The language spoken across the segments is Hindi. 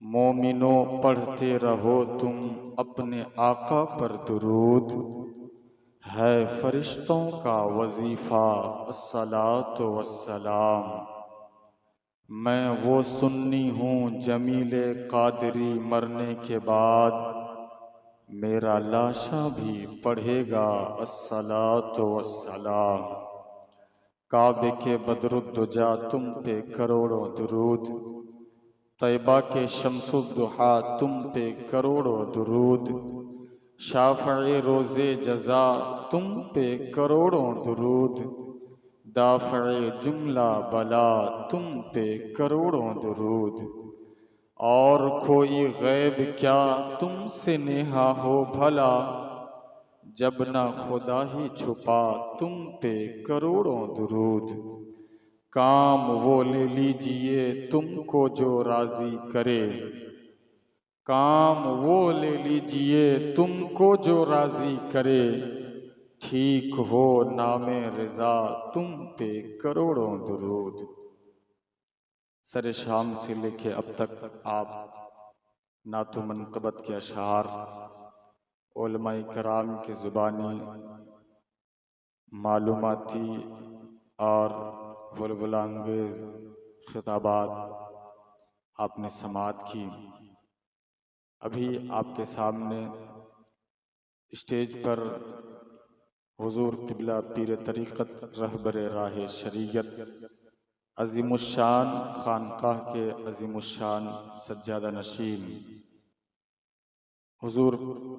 मोमिनो पढ़ते रहो तुम अपने आका पर दुरूद, है फरिश्तों का वजीफा अस्सलातु वस्सलाम। मैं वो सुन्नी हूँ जमीले कादरी मरने के बाद, मेरा लाशा भी पढ़ेगा अस्सलातु वस्सलाम। काबे के बदरुद्दुजा तुम पे करोड़ों दुरूद, तैबा के शम्सुद्दुहा तुम पे करोड़ों दुरूद, शाफ़ए रोज़े जज़ा तुम पे करोड़ों दुरूद, दाफ़ए जुमला बला तुम पे करोड़ों दुरूद। और कोई गैब क्या तुमसे नेहा हो भला, जब ना खुदा ही छुपा तुम पे करोड़ों दुरूद। काम वो ले लीजिए तुमको जो राजी करे, काम वो ले लीजिए तुमको जो राजी करे, ठीक हो नामे रिजा तुम पे करोड़ों दुरूद। सरे शाम से लेके अब तक आप नातो मनक़बत के अशआर उलमाए कराम की ज़ुबानी मालूमाती और बुलबुलांगेज़ खिताबात आपने समाअत की। अभी आपके सामने स्टेज पर हुजूर क़िबला पीर तरीक़त रहबर राह शरीयत अज़ीमुश्शान खानकाह के अज़ीमुश्शान सज्जादा नशीन हुजूर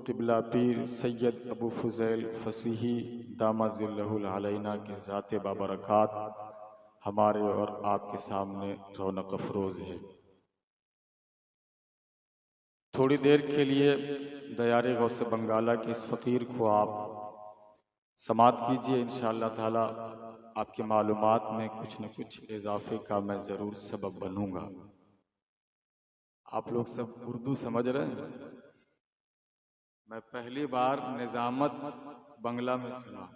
क़िबला पीर सैयद अबू फ़ुज़ैल फ़सीही दामाज़िल्लहुल अलैना के ज़ाते बाबरकात हमारे और आपके सामने रौनक अफ़रोज़ है। थोड़ी देर के लिए दयारे गौसे बंगाला के इस फ़कीर को आप समाअत कीजिए। इंशाअल्लाह ताला आपकी मालूमात में कुछ न कुछ इजाफे का मैं ज़रूर सबब बनूंगा। आप लोग सब उर्दू समझ रहे हैं? मैं पहली बार निज़ामत बंगला में सुना।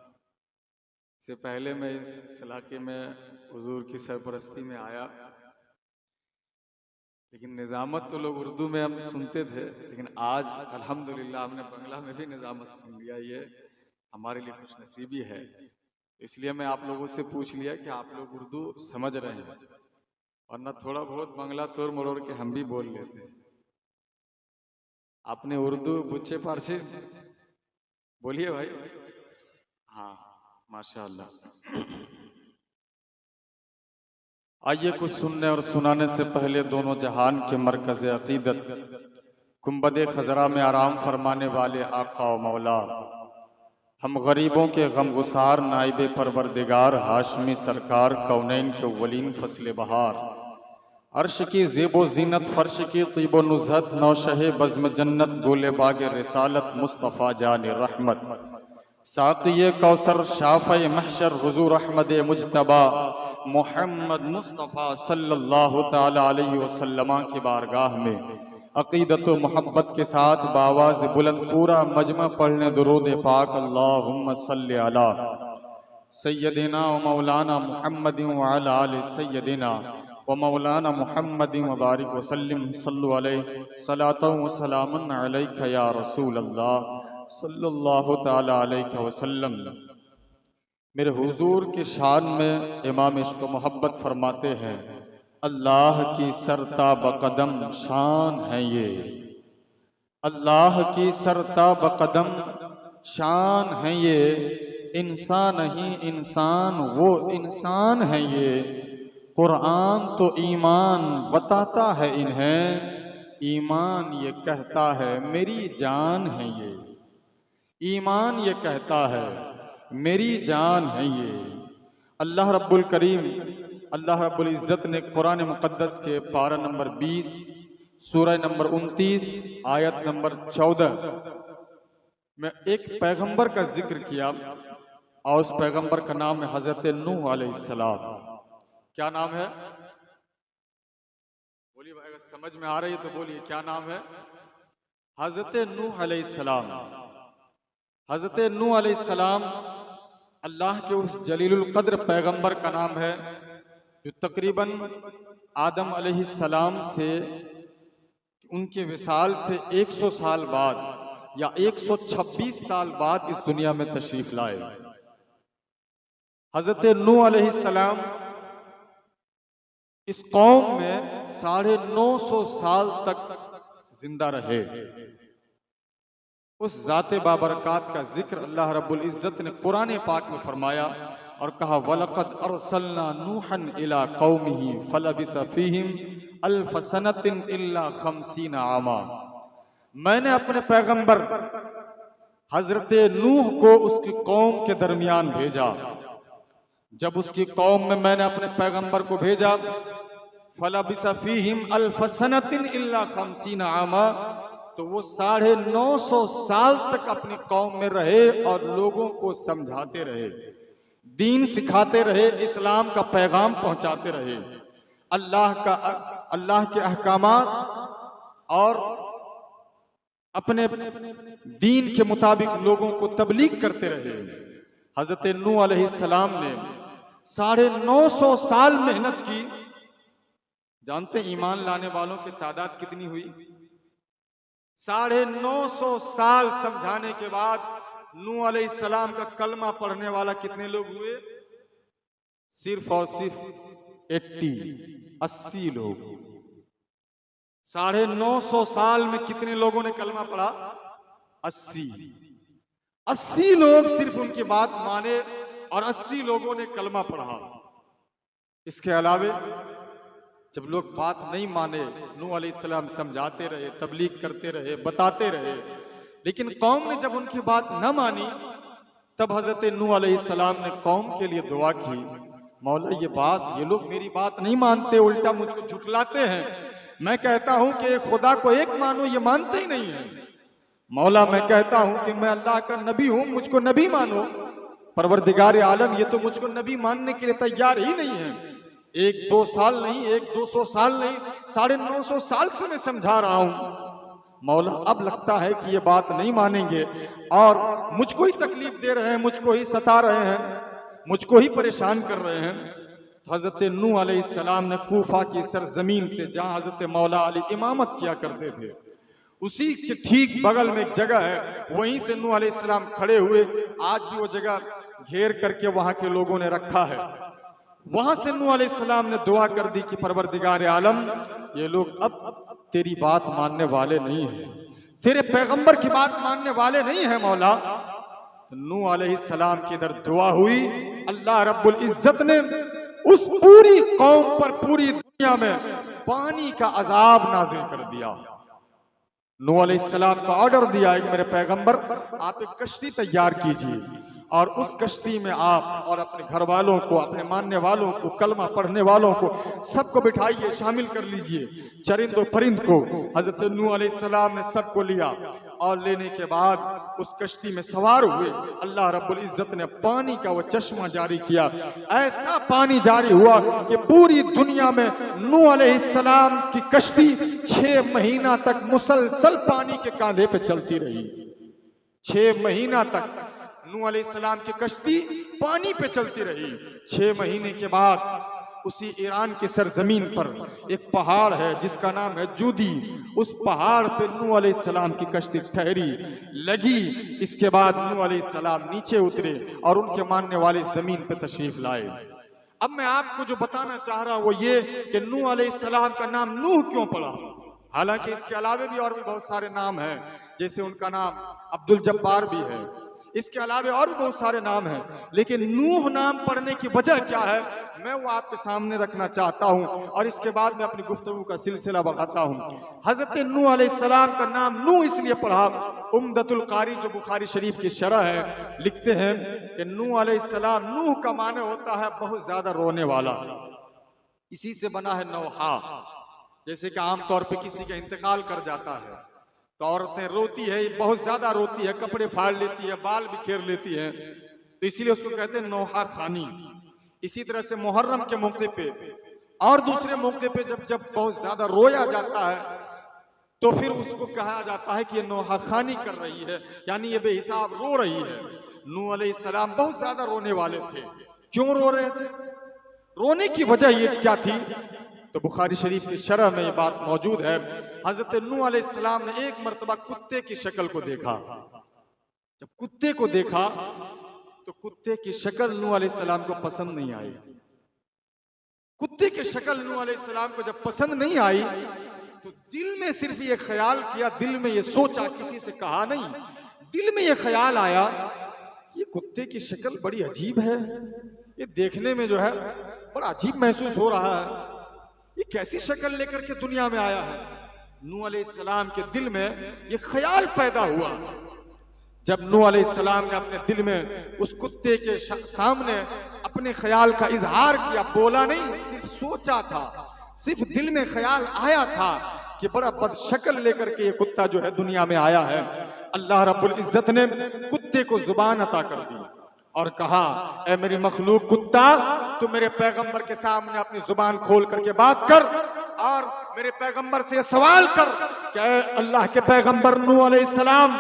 इससे पहले मैं इस इलाके में हुजूर की सरपरस्ती में आया, लेकिन निज़ामत तो लोग उर्दू में हम सुनते थे, लेकिन आज अल्हम्दुलिल्लाह हमने बंगला में भी निज़ामत सुन लिया। ये हमारे लिए खुशनसीबी है। इसलिए मैं आप लोगों से पूछ लिया कि आप लोग उर्दू समझ रहे हैं, वरना थोड़ा बहुत बंगला तोड़ मरोड़ के हम भी बोल लेते हैं। आपने उर्दू बुच्चे पारसी बोलिए भाई। हाँ, माशाअल्लाह। आइए कुछ सुनने और सुनाने से पहले दोनों जहान के मरकज़ अक़ीदत गुंबद खजरा में आराम फरमाने वाले आका व मौला, हम गरीबों के गमगुसार नाइबे परवरदिगार हाशमी सरकार कौनैन के अव्वलीन फसले बहार, अर्श की ज़ेबो ज़ीनत फर्श की तीबो नुज़हत नौशहे बज़्म जन्नत गोले बागे रिसालत मुस्तफ़ा जान रहमत, साक़िए कौसर शाफ़े महशर हुज़ूर अहमद मुज्तबा मोहम्मद मुस्तफ़ा सल्लल्लाहु ताला अलैहि वसल्लम की बारगाह में अक़ीदत व मोहब्बत के साथ बावाज़ बुलंद पूरा मजमा पढ़ने दुरूद पाक अल्लाहुम्मा सल्लि अला सय्यदिना व मौलाना मुहम्मदिन व अला आलि सय्यदिना व मौलाना मुहम्मदिन व बारिक व सल्लिम सल्लु अलैहि सलातन व सलामुन अलैका या रसूल अल्लाह सल्लल्लाहु ताला अलैहि वसल्लम। मेरे हुजूर की शान में इमाम इश्क़ व मोहब्बत फरमाते हैं, अल्लाह की सरता बकदम शान है ये, अल्लाह की सरता बकदम शान है ये, इंसान नहीं इंसान वो इंसान है ये, कुरान तो ईमान बताता है इन्हें, ईमान ये कहता है मेरी जान है ये, ईमान ये कहता है मेरी जान है ये। अल्लाह रब्बुल करीम अल्लाह रब्बुल इज़्ज़त ने कुरान मुक़द्दस के पारा नंबर 20 सूरह नंबर 29 आयत नंबर 14 में एक पैगंबर का जिक्र किया, और उस पैगंबर का नाम है हज़रत नूह अलैहिस्सलाम। क्या नाम है? बोलिए भाई, अगर समझ में आ रही है तो बोलिए क्या नाम है? हज़रत नूह अलैहिस्सलाम। हज़रत नूह अलैहिस्सलाम अल्लाह के उस जलीलुल क़द्र पैगंबर का नाम है जो तकरीबन आदम अलैहिस्सलाम से उनके विसाल से 100 साल बाद या 126 साल बाद इस दुनिया में तशरीफ लाए। हजरत नूह अलैहिस्सलाम इस कौम में 950 साल तक जिंदा रहे। उस ज़ाते बाबरकात का जिक्र अल्लाह रब्बुल इज़्ज़त ने कुरान पाक में फरमाया और कहा वलक़द अरसलना नूहन इला कौमिही फलबिसा फ़ीहिम अल्फ़ सनतिन इल्ला 50 आमा। मैंने अपने पैगंबर हजरत नूह को उसकी कौम के दरमियान भेजा। जब उसकी कौम में मैंने अपने पैगंबर को भेजा, फलबिसा फ़ीहिम अल्फ़ सनतिन इल्ला 50 आमा, तो वो 950 साल तक अपनी कौम में रहे और लोगों को समझाते रहे, दीन सिखाते रहे, इस्लाम का पैगाम पहुंचाते रहे, अल्लाह के अहकामात और अपने दीन के मुताबिक लोगों को तबलीग करते रहे। हजरत नूह अलैहिस्सलाम ने 950 साल मेहनत की। जानते ईमान लाने वालों की तादाद कितनी हुई? 950 साल समझाने के बाद नूह अलैहिस्सलाम का कलमा पढ़ने वाला कितने लोग हुए? सिर्फ और सिर्फ 80 लोग। 950 साल में कितने लोगों ने कलमा पढ़ा? 80 लोग सिर्फ उनकी बात माने और 80 लोगों ने कलमा पढ़ा। इसके अलावे जब लोग बात नहीं माने, नूह अलैहिस्सलाम समझाते रहे, तबलीग करते रहे, बताते रहे, लेकिन कौम ने जब उनकी बात न मानी, तब हजरत नूह अलैहिस्सलाम ने कौम के लिए दुआ की, मौला ये लोग मेरी बात नहीं मानते, उल्टा मुझको झुठलाते हैं। मैं कहता हूं कि खुदा को एक मानो, ये मानते ही नहीं है। मौला मैं कहता हूं कि मैं अल्लाह का नबी हूं, मुझको नबी मानो। परवरदिगार आलम ये तो मुझको नबी मानने के लिए तैयार ही नहीं है। 1-2 साल नहीं, 100-200 साल नहीं, 950 साल से मैं समझा रहा हूं। मौला अब लगता है कि ये बात नहीं मानेंगे और मुझको ही तकलीफ दे रहे हैं, मुझको ही सता रहे हैं, मुझको ही परेशान कर रहे हैं। हजरत नूह अलैहिस्सलाम ने कूफा की सरजमीन से, जहां हजरत मौला अली इमामत किया करते थे, उसी के ठीक बगल में एक जगह है, वहीं से नूह अलैहिस्सलाम खड़े हुए। आज भी वो जगह घेर करके वहां के लोगों ने रखा है। वहां से नूह अलैहिस्सलाम ने दुआ कर दी कि परवरदिगार आलम ये लोग अब तेरी बात मानने वाले नहीं हैं, तेरे पैगंबर की बात मानने वाले नहीं हैं मौला। तो नूह अलैहिस्सलाम की इधर दुआ हुई, अल्लाह रब्बुल इज्जत ने उस पूरी कौम पर, पूरी दुनिया में पानी का अजाब नाजिल कर दिया। नूह अलैहिस्सलाम का ऑर्डर दिया, एक मेरे पैगंबर आप एक कश्ती तैयार कीजिए और उस कश्ती में आप और अपने घर वालों को, अपने मानने वालों को, कलमा पढ़ने वालों को सबको बिठाइए, शामिल कर लीजिए। चरिंदो परिंद को हजरत नूह अलैहिस्सलाम ने सबको लिया और लेने के बाद उस कश्ती में सवार हुए। अल्लाह रब्बुल इज्जत ने पानी का वो चश्मा जारी किया, ऐसा पानी जारी हुआ कि पूरी दुनिया में नूह अलैहिस्सलाम की कश्ती 6 महीना तक मुसलसल पानी के कांधे पे चलती रही। 6 महीना तक नूह अलैहिस्सलाम की कश्ती पानी पे चलती रही। 6 महीने के बाद उसी ईरान की सरजमीन पर एक पहाड़ है जिसका नाम है जूदी। उस पहाड़ पे नूह अलैहिस्सलाम की कश्ती ठहरी, लगी। इसके बाद नूह अलैहिस्सलाम नीचे उतरे और उनके मानने वाले जमीन पे तशरीफ लाए। अब मैं आपको जो बताना चाह रहा हूं वो ये कि नूह अलैहिस्सलाम का नाम नूह क्यों पड़ा। हालांकि इसके अलावे भी और भी बहुत सारे नाम हैं, जैसे उनका नाम अब्दुल जब्बार भी है, इसके अलावे और भी बहुत सारे नाम हैं, लेकिन नूह नाम पढ़ने की वजह क्या है मैं वो आपके सामने रखना चाहता हूं और इसके बाद मैं अपनी गुफ्तगू का सिलसिला बढ़ाता हूं। हजरत नूह अलैहिस्सलाम का नाम नूह इसलिए पढ़ा, उम्दतुल कारी जो बुखारी शरीफ की शरह है लिखते हैं कि नूह अलैहिस्सलाम, नूह का माने होता है बहुत ज्यादा रोने वाला, इसी से बना है नौहा। जैसे कि आमतौर पर किसी का इंतकाल कर जाता है तो औरतें रोती है, बहुत ज्यादा रोती है, कपड़े फाड़ लेती है, बाल बिखेर लेती है, तो इसीलिए उसको कहते हैं नौहा खानी। इसी तरह से मुहर्रम के मौके पे और दूसरे मौके पे जब जब बहुत ज्यादा रोया जाता है तो फिर उसको कहा जाता है कि ये नौहा खानी कर रही है, यानी ये बेहिसाब रो रही है। नूह अलैहिस्सलाम बहुत ज्यादा रोने वाले थे। क्यों रो रहे थे, रोने की वजह ये क्या थी? तो बुखारी शरीफ की शरह में ये बात मौजूद है। हजरत नूह अलैहिस्सलाम ने एक मर्तबा कुत्ते की शक्ल को देखा। जब कुत्ते को देखा तो कुत्ते की शक्ल नूह अलैहिस्सलाम को पसंद नहीं आई। कुत्ते की शक्ल नूह अलैहिस्सलाम को जब पसंद नहीं आई तो दिल में सिर्फ ये ख्याल किया, दिल में ये सोचा, किसी से कहा नहीं, दिल में ये ख्याल आया कि ये कुत्ते की शक्ल बड़ी अजीब है, ये देखने में जो है बड़ा अजीब महसूस हो रहा है, ये कैसी शक्ल लेकर के दुनिया में आया है। नूह अलैहिस्सलाम के दिल में ये ख्याल पैदा हुआ। जब नूह अलैहिस्सलाम ने अपने दिल में उस कुत्ते के सामने अपने ख्याल का इजहार किया, बोला नहीं, सिर्फ सोचा था, सिर्फ दिल में ख्याल आया था कि बड़ा बदशक्ल लेकर के ये कुत्ता जो है दुनिया में आया है। अल्लाह रब्बुल इज्जत ने कुत्ते को जुबान अता कर दी और कहा, ऐ मेरी मखलूक कुत्ता, तू मेरे पैगंबर के सामने अपनी जुबान खोल करके बात कर और मेरे पैगंबर से सवाल कर कि अल्लाह के पैगंबर नूह अलैहिस्सलाम,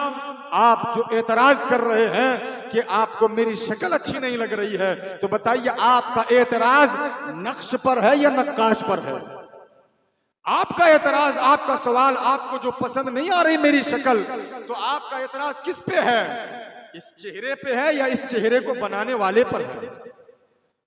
आप जो एतराज कर रहे हैं कि आपको मेरी शक्ल अच्छी नहीं लग रही है, तो बताइए आपका एतराज नक्श पर है या नक्काश पर है? आपका एतराज, आपका सवाल, आपको जो पसंद नहीं आ रही मेरी शक्ल, तो आपका एतराज किस पे है? इस चेहरे पे है या इस चेहरे को बनाने वाले पर है?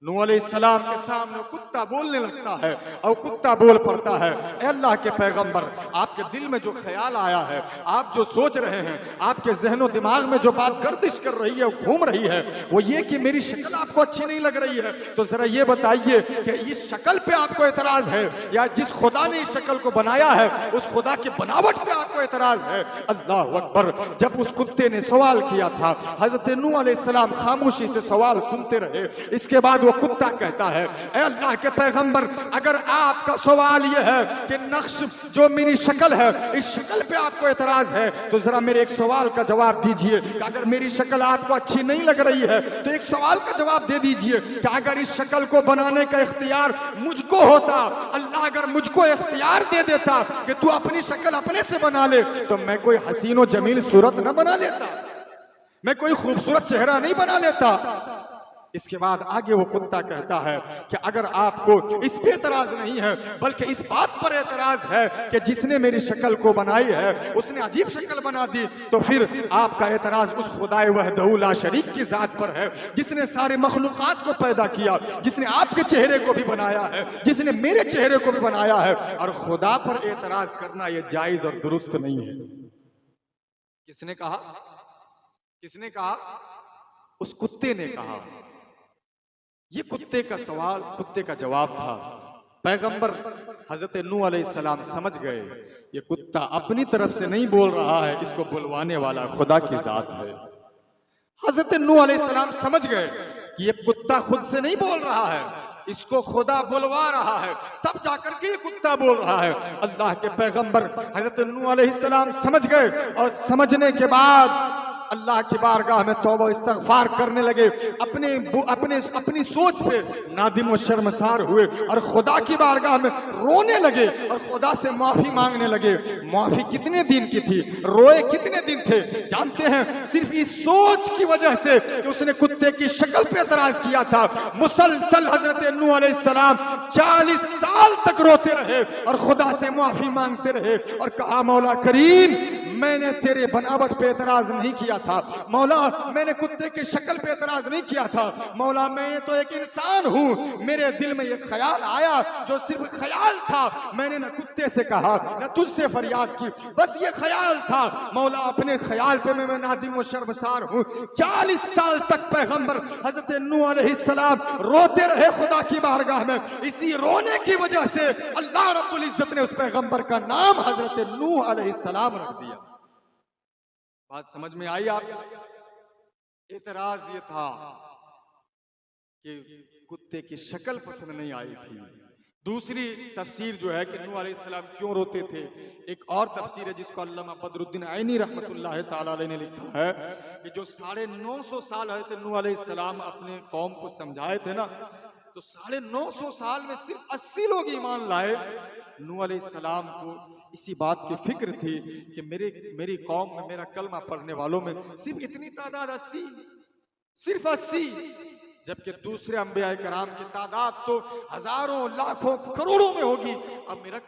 नूह अलैहिस्सलाम के सामने कुत्ता बोलने लगता है और कुत्ता बोल पड़ता है, ऐ अल्लाह के पैगंबर, आपके दिल में जो ख्याल आया है, आप जो सोच रहे हैं, आपके जहनो दिमाग में जो बात गर्दिश कर रही है, घूम रही है, वो ये कि मेरी शक्ल आपको अच्छी नहीं लग रही है। तो जरा ये बताइए कि इस शक्ल पे आपको एतराज है या जिस खुदा ने इस शक्ल को बनाया है उस खुदा की बनावट पे आपको एतराज है? अल्लाह अकबर। जब उस कुत्ते ने सवाल किया था, हजरत नूह अलैहिस्सलाम खामोशी से सवाल सुनते रहे। इसके बाद वो कुत्ता कहता है, ऐ अल्लाह के पैगंबर, अगर आपका सवाल ये है कि नक्श जो मेरी शक्ल है, इस शक्ल पे आपको एतराज है, तो जरा मेरे एक सवाल का जवाब दीजिए कि अगर मेरी शक्ल आपको अच्छी नहीं लग रही है तो एक सवाल का जवाब दे दीजिए कि अगर इस शक्ल को बनाने का इख्तियार मुझको होता, अल्लाह अगर मुझको इख्तियार दे देता कि तू अपनी शक्ल अपने से बना ले, तो मैं कोई हसीन और जमील सूरत न बना लेता, मैं कोई खूबसूरत चेहरा नहीं बना लेता। इसके बाद आगे वो कुत्ता कहता है कि अगर आपको इस पे एतराज नहीं है बल्कि इस बात पर एतराज है कि जिसने मेरी शक्ल को बनाई है उसने अजीब शक्ल बना दी, तो फिर आपका एतराज उस खुदाए वहदहू ला शरीक की जात पर है, जिसने सारे मखलूकात को पैदा किया, जिसने आपके चेहरे को भी बनाया है, जिसने मेरे चेहरे को भी बनाया है। और खुदा पर एतराज करना यह जायज और दुरुस्त नहीं है। किसने कहा? किसने कहा? उस कुत्ते ने कहा। ये कुत्ते का सवाल, कुत्ते का जवाब था। पैगंबर हजरत नूह अलैहिस्सलाम समझ गए ये कुत्ता अपनी तरफ से नहीं बोल रहा है, इसको बुलवाने वाला खुदा की जात है। हजरत नूह अलैहिस्सलाम समझ गए कि ये कुत्ता खुद से नहीं बोल रहा है, इसको खुदा बुलवा रहा है, तब जाकर के ये कुत्ता बोल रहा है। अल्लाह के पैगंबर हजरत नूह अलैहिस्सलाम समझ गए और समझने के बाद अल्लाह की बारगाह में तौबा इस्तगफार करने लगे, अपनी सोच पे नादिम और शर्मसार हुए और खुदा की बारगाह में रोने लगे और खुदा से माफी मांगने लगे। माफी कितने दिन की थी, रोए कितने दिन थे जानते हैं? सिर्फ इस सोच की वजह से कि उसने कुत्ते की शक्ल पे एतराज किया था, मुसलसल हजरत नूह अलैहिस्सलाम 40 साल तक रोते रहे और खुदा से माफी मांगते रहे और कहा, मौला करीम, मैंने तेरे बनावट पे एतराज नहीं किया था, मौला मैंने कुत्ते की शक्ल पे एतराज नहीं किया था, मौला मैं तो एक इंसान हूँ, मेरे दिल में ये ख्याल आया जो सिर्फ ख्याल था, मैंने न कुत्ते से कहा न तुझसे फरियाद की, बस ये ख्याल था। मौला अपने ख्याल पे मैं नादिम और शर्मसार हूँ। 40 साल तक पैगंबर हजरत नूह अलैहिस्सलाम रोते रहे खुदा की बारगाह में। इसी रोने की वजह से अल्लाह रब्बुल इज्जत ने उस पैगंबर का नाम हजरत नूह अलैहिस्सलाम रख दिया। बात समझ में आई आप? एतराज ये था कि कुत्ते की शक्ल पसंद नहीं आई थी। दूसरी तफसीर जो है कि नूह अलैहिस्सलाम क्यों रोते थे, एक और तफसीर है जिसको अल्लामा बदरुद्दीन आइनी रहमतुल्लाह ताला अलैह ने लिखा है कि जो 950 साल हज़रत नूह अलैहिस्सलाम अपने कौम को समझाए थे ना, तो 950 साल में सिर्फ 80 लोग ईमान लाए। नूह अलैहिस्सलाम को इसी बात की फिक्र थी कि मेरी कौम में, मेरा कलमा पढ़ने वालों में सिर्फ इतनी तादाद 80, सिर्फ 80। जबकि दूसरे अंबिया कराम की तादाद तो हजारों लाखों करोड़ों में होगी। अब मेरा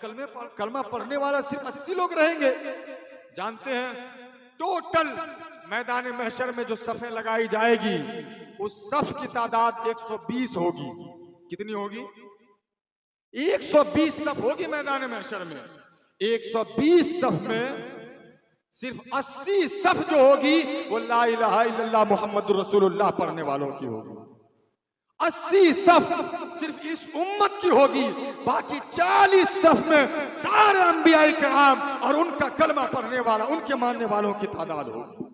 कलमा पढ़ने वाला सिर्फ 80 लोग रहेंगे। जानते हैं टोटल मैदान महशर में जो सफ़ें लगाई जाएगी उस सफ की तादाद 120 होगी। कितनी होगी? 120 सफ होगी मैदान महशर में। 120 सफ में सिर्फ 80 सफ जो होगी वो ला इलाहा इल्लल्लाह मुहम्मदुर रसूलुल्लाह पढ़ने वालों की होगी। 80 सफ सिर्फ इस उम्मत की होगी। बाकी 40 सफ में सारे अंबिया किराम और उनका कलमा पढ़ने वाला, उनके मानने वालों की तादाद होगी।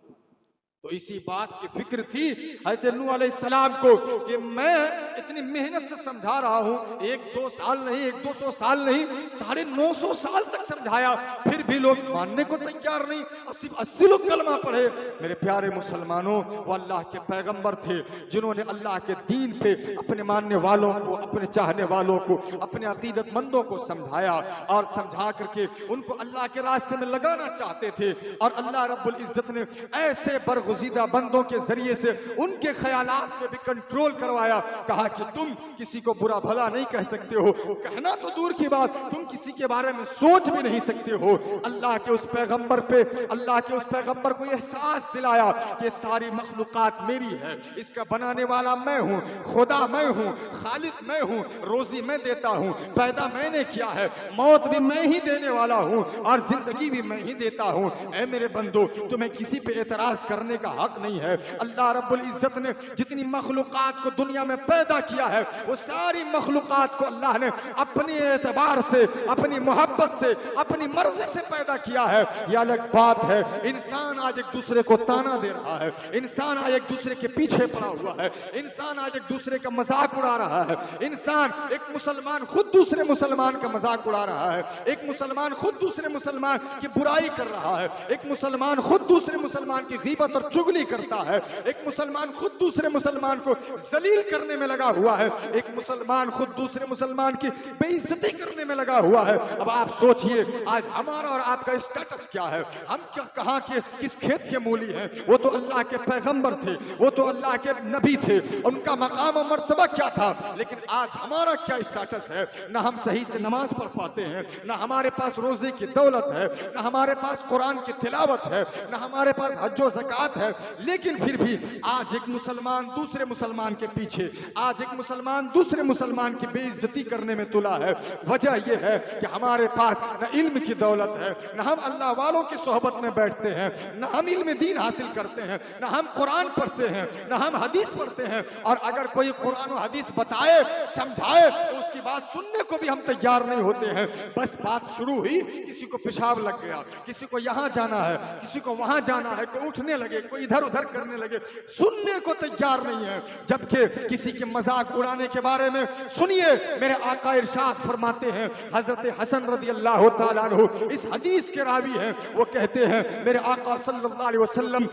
तो इसी बात की फिक्र थी हज़रत नूह अलैहिस्सलाम को कि मैं इतनी मेहनत से समझा रहा हूं, 1-2 साल नहीं, 100-200 साल नहीं, 950 साल तक समझाया, फिर भी लोग मानने को तैयार नहीं। और सिर्फ 80 लोग कलमा पढ़े। मेरे प्यारे मुसलमानों, वो अल्लाह के पैगंबर थे जिन्होंने अल्लाह के दीन पे अपने मानने वालों को, अपने चाहने वालों को, अपने अकीदतमंदों को समझाया और समझा करके उनको अल्लाह के रास्ते में लगाना चाहते थे। और अल्लाह रब्बुल इज्जत ने ऐसे बरगुज़ीदा बंदों के जरिए से उनके ख्यालात पे भी कंट्रोल करवाया। कहा कि तुम किसी को बुरा भला नहीं कह सकते हो, कहना तो दूर की बात, तुम किसी के बारे में सोच भी नहीं सकते हो। अल्लाह के उस पैगंबर पे, अल्लाह के उस पैगंबर को एहसास दिलाया कि सारी मखलूकात मेरी है, इसका बनाने वाला मैं हूँ, खुदा मैं हूँ, खालिक मैं हूँ, रोजी मैं देता हूँ, पैदा मैंने किया है, मौत भी मैं ही देने वाला हूँ और जिंदगी भी मैं ही देता हूँ। ऐ मेरे बंदो, तुम्हें किसी पे एतराज करने का हक नहीं है। अल्लाह रब्बुल इज्जत ने जितनी मखलूकात को दुनिया में पैदा किया है वो सारी मखलूकात को अल्लाह ने अपने एतबार से, अपनी मोहब्बत से, अपनी मर्जी से पैदा किया है। यह अलग बात है इंसान आज एक दूसरे को ताना दे रहा है, इंसान आज एक दूसरे के पीछे पड़ा हुआ है, इंसान आज एक दूसरे का मजाक उड़ा रहा है, इंसान, एक मुसलमान खुद दूसरे मुसलमान का मजाक उड़ा रहा है, एक मुसलमान खुद दूसरे मुसलमान की बुराई कर रहा है, एक मुसलमान खुद दूसरे मुसलमान की गीबत और चुगली करता है, एक मुसलमान खुद दूसरे मुसलमान को जलील करने में लगा हुआ है, एक मुसलमान खुद दूसरे मुसलमान की बेइज्जती करने में लगा हुआ है। अब आप सोचिए आज हमारा और आपका स्टेटस क्या है? हम क्या, कहां के, किस खेत के मूली हैं? वो तो अल्लाह के पैगंबर थे, वो तो अल्लाह के नबी थे, उनका मकाम और मर्तबा क्या था। लेकिन आज हमारा क्या स्टेटस है? ना हम सही से नमाज पढ़ पाते हैं, ना हमारे पास रोजे की दौलत है, ना हमारे पास कुरान की तिलावत है, ना हमारे पास हज्जो ज़कात है। लेकिन फिर भी आज एक मुसलमान दूसरे मुसलमान के पीछे, आज एक मुसलमान दूसरे मुसलमान की बेइज्जती करने में तुला है। वजह यह है कि हमारे पास न इल्म की दौलत है, न हम अल्लाह वालों की सोहबत में बैठते हैं, न हम इल्म दीन हासिल करते हैं, न हम कुरान पढ़ते हैं, न हम हदीस पढ़ते हैं। और अगर कोई कुरान और हदीस बताए, समझाए, तो उसकी बात सुनने को भी हम तैयार नहीं होते हैं। बस बात शुरू हुई, किसी को पेशाब लग गया, किसी को यहाँ जाना है, किसी को वहां जाना है, कोई उठने लगे, कोई इधर उधर करने लगे, सुनने को तैयार नहीं है। जबकि किसी के मजाक उड़ाने के बारे में सुनिए, मेरे आका इरशाद फरमाते हैं, हजरत हसन रज़ी अल्लाह तआला अन्हु इस हदीस के रावी हैं, वो कहते हैं मेरे आका सल्लल्लाहु अलैहि वसल्लम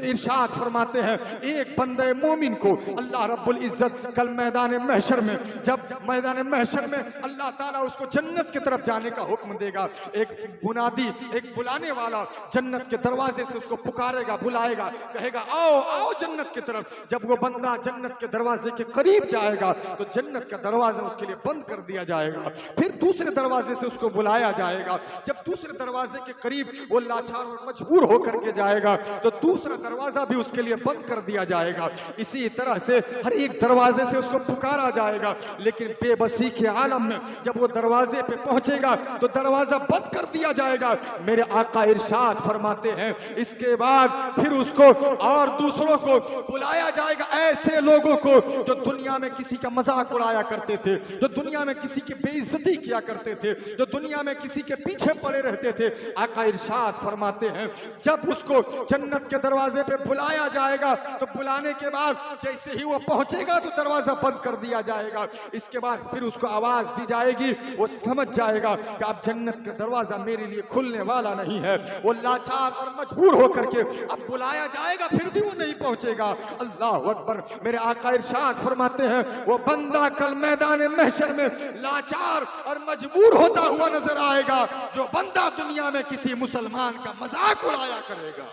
इरशाद फरमाते हैं, एक बंदे मोमिन को अल्लाह रब्बुल इज्जत कल मैदान महशर में, जब मैदान महशर में अल्लाह ताला उसको जन्नत की तरफ जाने का हुक्म देगा, एक मुनादी, एक बुलाने वाला जन्नत के दरवाजे से उसको पुकारेगा, बुलाएगा, कहेगा आओ आओ जन्नत की तरफ। जब वो बंदा जन्नत के दरवाजे के करीब जाएगा तो जन्नत का दरवाजा उसके लिए बंद कर दिया जाएगा। फिर दूसरे दरवाजे से उसको बुलाया जाएगा। जब दूसरे दरवाजे के करीब वो लाचार और मजबूर होकर के जाएगा तो दूसरा दरवाजा भी उसके लिए बंद कर दिया जाएगा। इसी तरह से हर एक दरवाजे से उसको पुकारा जाएगा। लेकिन बेबसी के आलम में जब वो दरवाजे पे पहुंचेगा तो दरवाजा बंद कर दिया जाएगा। मेरे आका इरशाद फरमाते हैं, इसके बाद फिर उसको और दूसरों को बुलाया जाएगा, ऐसे लोगों को जो दुनिया में किसी का मजाक उड़ाया करते थे, जो दुनिया में किसी की बेइज्जती किया करते थे, जो दुनिया में किसी के पीछे पड़े रहते थे। आका इरशाद फरमाते हैं, जब उसको जन्नत के दरवाजे पे बुलाया जाएगा तो बुलाने के बाद जैसे ही वो पहुंचेगा तो दरवाजा बंद कर दिया जाएगा। इसके बाद फिर उसको आवाज दी जाएगी, वो समझ जाएगा कि अब जन्नत का दरवाजा मेरे लिए खुलने वाला नहीं है। वो लाचार और मजबूर होकर के अब बुलाया जाएगा, फिर भी वो नहीं पहुंचेगा। अल्लाह अकबर। मेरे आका इरशाद फरमाते हैं, वो बंदा कल मैदान महशर में लाचार और मजबूर होता हुआ नजर आएगा जो बंदा दुनिया में किसी मुसलमान का मजाक उड़ाया करेगा।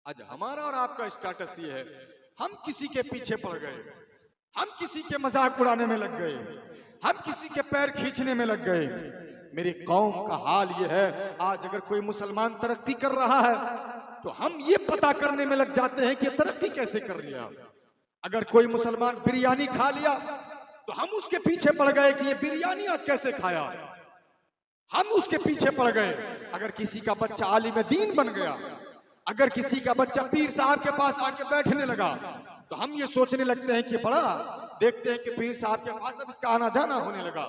आज हमारा और आपका स्टेटस ये है, हम किसी के पीछे पड़ गए, हम किसी के मजाक उड़ाने में लग गए, हम किसी के पैर खींचने में लग गए। मेरी कौम का हाल ये है, आज अगर कोई मुसलमान तरक्की कर रहा है तो हम ये पता करने में लग जाते हैं कि तरक्की कैसे कर लिया। अगर कोई मुसलमान बिरयानी खा लिया तो हम उसके पीछे पड़ गए कि ये बिरयानी आज कैसे खाया, हम उसके पीछे पड़ गए। अगर किसी का बच्चा आलिम दीन बन गया, अगर किसी का बच्चा पीर साहब के पास आके बैठने लगा तो हम ये सोचने लगते हैं कि बड़ा देखते हैं कि पीर साहब के पास अब इसका आना जाना होने लगा।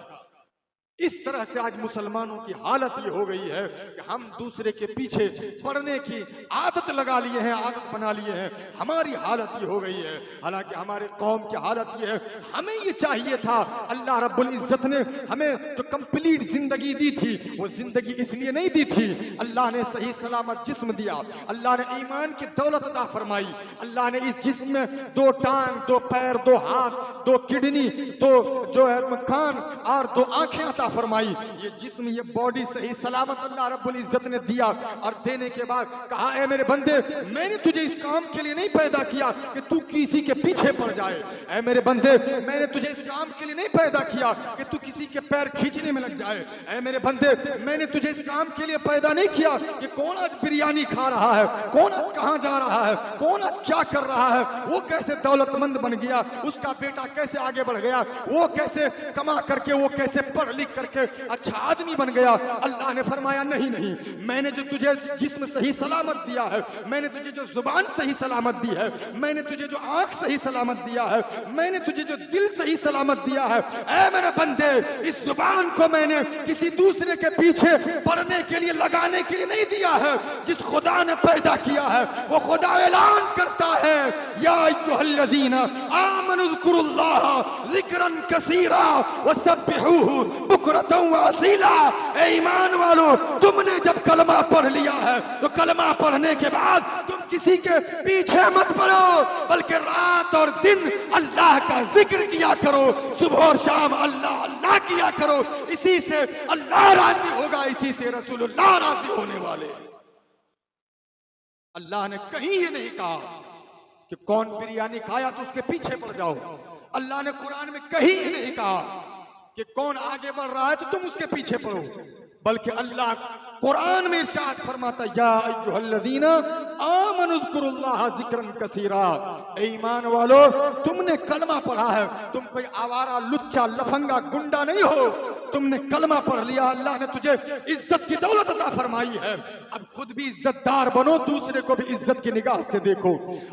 इस तरह से आज मुसलमानों की हालत ये हो गई है कि हम दूसरे के पीछे पड़ने की आदत लगा लिए हैं, आदत बना लिए हैं। हमारी हालत ये हो गई है। हालांकि हमारे कौम की हालत ये है, हमें ये चाहिए था, अल्लाह रब्बुल इज्जत ने हमें जो कंप्लीट जिंदगी दी थी वो जिंदगी इसलिए नहीं दी थी, अल्लाह ने सही सलामत जिस्म दिया, अल्लाह ने ईमान की दौलत अता फरमाई, अल्लाह ने इस जिस्म में 2 टांग, 2 पैर, 2 हाथ, 2 किडनी, 2 जो है कान और 2 आंखें अता फरमाई। ये जिस्म, ये बॉडी सही सलामत अल्लाह रब्बुल इज्जत ने दिया और देने के बाद कहा, ऐ मेरे बंदे, मैंने तुझे इस काम के लिए नहीं पैदा किया कि तू किसी के पीछे पड़ जाए। ऐ मेरे बंदे, मैंने तुझे इस काम के लिए नहीं पैदा किया कि तू किसी के पैर खींचने में लग जाए। ऐ मेरे बंदे, मैंने तुझे इस काम के लिए पैदा नहीं किया कि कौन आज बिरयानी खा रहा है, कौन आज कहां जा रहा है, कौन आज क्या कर रहा है, वो कैसे दौलतमंद बन गया, उसका बेटा कैसे आगे बढ़ गया, वो कैसे कमा करके, वो कैसे पढ़ लिख करके अच्छा आदमी बन गया। अल्लाह ने फरमाया, नहीं नहीं, मैंने जो तुझे जिस्म सही सलामत दिया है, मैंने तुझे जो जुबान सही सलामत दी है, मैंने तुझे जो आंख सही सलामत दिया है, मैंने तुझे जो दिल सही सलामत दिया है, ऐ मेरे बंदे, इस जुबान को मैंने किसी दूसरे के पीछे पड़ने के लिए, लगाने के लिए नहीं दिया है। जिस खुदा ने पैदा किया है वो खुदा ऐलान करता है, या अय्युहल्लज़ीना आमनुज़्कुरुल्लाह ज़िक्रन कसीरा वसब्बिहूहु बुकरतन व असीला। ए ईमान वालो, तुमने जब कलमा पढ़ लिया है तो कलमा पढ़ने के बाद तुम किसी के पीछे मत पड़ो, बल्कि रात और दिन अल्लाह का जिक्र किया करो, सुबह और शाम अल्लाह अल्लाह किया करो। इसी से अल्लाह राजी होगा, इसी से रसूलुल्लाह राजी होने वाले। अल्लाह ने कहीं ये नहीं कहा कि कौन बिरयानी खाया तो उसके पीछे पड़ जाओ। अल्लाह ने कुरान में कहीं ये नहीं कहा कि कौन आगे बढ़ रहा है तो तुम उसके पीछे पड़ो, बल्कि अल्लाह कुरान में इरशाद फरमाता, या अय्युहल्लज़ीना आमनुज़्कुरुल्लाह ज़िक्रन कसीरा। ईमान वालो, तुमने कलमा पढ़ा है, तुम कोई आवारा लुच्चा लफंगा गुंडा नहीं हो, तुमने कलमा पढ़ लिया, अल्लाह ने तुझे इज्जत की दौलत अता फरमाई है। अब खुद भी इज्जतदार बनो, दूसरे को भी इज्जत की निगाह से देखो,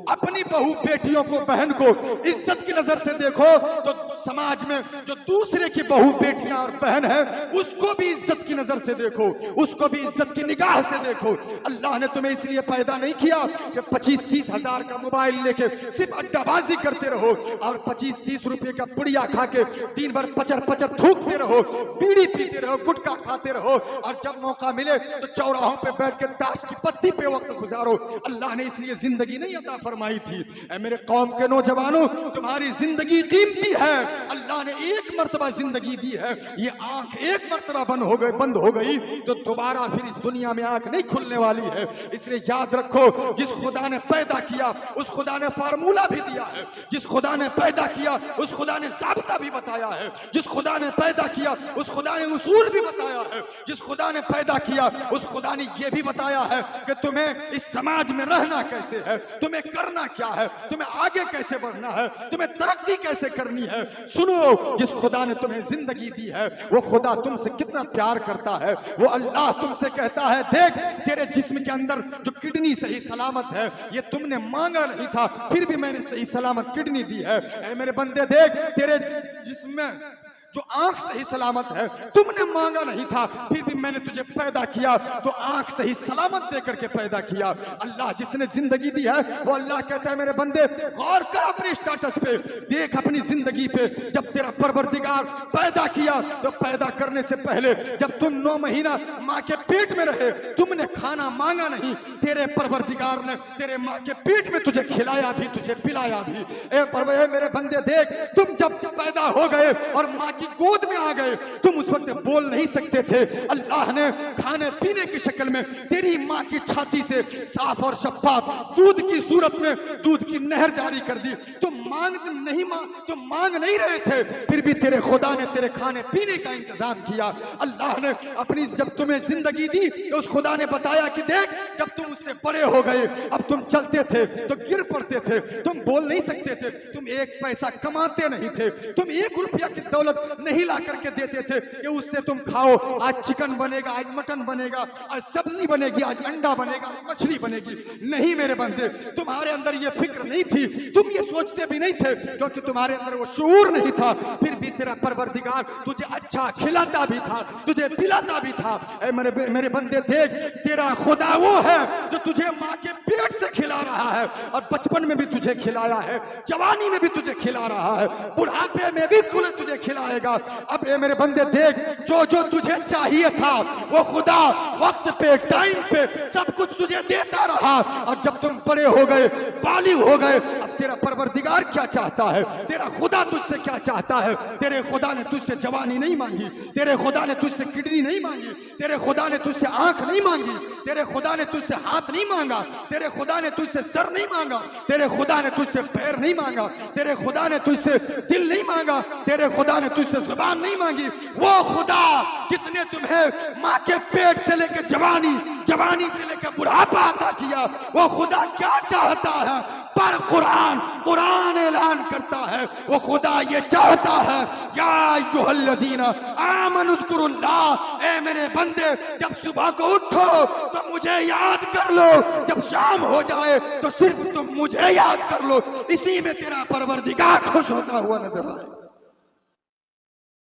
अपनी बहू बेटियों को, बहन को इज्जत की नजर से देखो, तो समाज में जो दूसरे की बहू बेटियां और बहन है उसको भी इज्जत की नजर से देखो, उसको भी इज्जत की निगाह से देखो। अल्लाह ने तुम्हें इसलिए पैदा नहीं किया कि 25-30 हजार का मोबाइल लेके सिर्फ अड्डाबाजी करते रहो और 25-30 रुपए का पुड़िया खा के दिन भर पचर थूकते रहो, बीड़ी पीते रहो, गुटखा खाते रहो और जब मौका मिले तो चौराहों पे बैठ के ताश की पत्ती पे वक्त गुजारो। अल्लाह ने इसलिए जिंदगी नहीं अता फरमाई थी। ऐ मेरे कौम के नौजवानों, तुम्हारी जिंदगी कीमती है, अल्लाह ने एक मर्तबा जिंदगी दी है। ये आंख एक मर्तबा बंद हो गई तो दोबारा फिर इस दुनिया में आंख नहीं खुलने वाली है। इसलिए याद रखो, जिस खुदा ने पैदा किया उस खुदा ने फार्मूला भी दिया है, जिस खुदा ने पैदा किया उस खुदा ने ज़ाब्ता भी बताया है, जिस खुदा ने पैदा किया उस खुदा ने उसूल भी बताया है, जिस खुदा ने पैदा किया उस खुदा ने यह भी बताया है कि तुम्हें इस समाज में रहना कैसे है, तुम्हें करना क्या है, तुम्हें आगे कैसे बढ़ना है, तुम्हें तरक्की कैसे करनी है। सुनो, जिस खुदा ने तुम्हें जिंदगी दी है वो खुदा तुमसे कितना प्यार करता है। वो अल्लाह तुमसे कहता है, देख तेरे जिस्म के अंदर जो किडनी सही सलामत है, ये तुमने मांगा नहीं था, फिर भी मैंने सही सलामत किडनी दी है। ऐ मेरे बंदे, देख तेरे जिस्म में जो आंख सही सलामत है, तुमने मांगा नहीं था, फिर भी मैंने तुझे पैदा किया तो आंख सही सलामत दे करके पैदा किया। अल्लाह जिसने जिंदगी दी है वो अल्लाह कहता है, मेरे बंदे गौर कर अपने स्टेटस पे, देख अपनी जिंदगी पे। जब तेरा परवरदिगार पैदा किया तो पैदा करने से पहले जब तुम 9 महीना माँ के पेट में रहे, तुमने खाना मांगा नहीं, तेरे परवरदिगार ने तेरे माँ के पेट में तुझे खिलाया भी, तुझे पिलाया भी। ए मेरे बंदे, देख तुम जब पैदा हो गए और माँ की की गोद में आ गए। तुम उस वक्त बोल नहीं सकते थे। अल्लाह ने खाने पीने की शक्ल में तेरी माँ की छाती से साफ और शफाफ दूध की सूरत में दूध की नहर जारी कर दी। तुम मांग नहीं रहे थे, फिर भी तेरे खुदा ने तेरे खाने पीने का इंतजाम किया। अल्लाह ने अपनी जब तुम्हें जिंदगी दी तो उस खुदा ने बताया कि देख, जब तुम उससे बड़े हो गए, अब तुम चलते थे तो गिर पड़ते थे, तुम बोल नहीं सकते थे, तुम एक पैसा कमाते नहीं थे, तुम 1 रुपया की दौलत नहीं ला करके देते थे कि उससे तुम खाओ। आज चिकन बनेगा, आज मटन बनेगा, आज सब्जी बनेगी, आज अंडा बनेगा, मछली बनेगी। नहीं मेरे बंदे, तुम्हारे अंदर ये फिक्र नहीं थी, तुम ये सोचते भी नहीं थे, क्योंकि तुम्हारे अंदर वो शऊर नहीं था। फिर भी तेरा परवरदिगार तुझे अच्छा खिलाता भी था, तुझे पिलाता भी था। ऐ मेरे बंदे देख, तेरा खुदा वो है जो तुझे माँ के पेट से खिला रहा है, और बचपन में भी तुझे खिलाया है, जवानी में भी तुझे खिला रहा है, बुढ़ापे में भी तुझे खिलाएगा। अब ये मेरे बंदे देख, जो जो तुझे चाहिए था वो खुदा वक्त पे, टाइम पे सब कुछ तुझे देता रहा। और जब तुम बड़े हो गए, बालिग हो गए, अब तेरा परवरदिगार क्या चाहता है, तेरा खुदा तुझसे क्या चाहता है? तेरे खुदा ने तुझसे जवानी नहीं मांगी, तेरे खुदा ने तुझसे किडनी नहीं मांगी, तेरे खुदा ने तुझसे आंख नहीं मांगी, तेरे खुदा ने तुझसे हाथ नहीं मांगा, तेरे खुदा ने तुझसे सर नहीं मांगा, तेरे खुदा ने तुझसे पैर नहीं मांगा, तेरे खुदा ने तुझसे दिल नहीं मांगा, तेरे खुदा ने तुझसे जुबान नहीं मांगी। वो खुदा जिसने तुम्हें माँ के पेट से लेकर जवानी से लेकर बुढ़ापा अता किया, वो खुदा क्या चाहता है? पर कुरान ऐलान करता है, वो खुदा ये चाहता है, या अय्युहल्लज़ीना आमनुज़्कुरुल्लाह, ए मेरे बंदे, जब सुबह को उठो तो मुझे याद कर लो, जब शाम हो जाए तो सिर्फ तुम मुझे याद कर लो। इसी में तेरा परवरदिगार खुश होता हुआ नजर आए।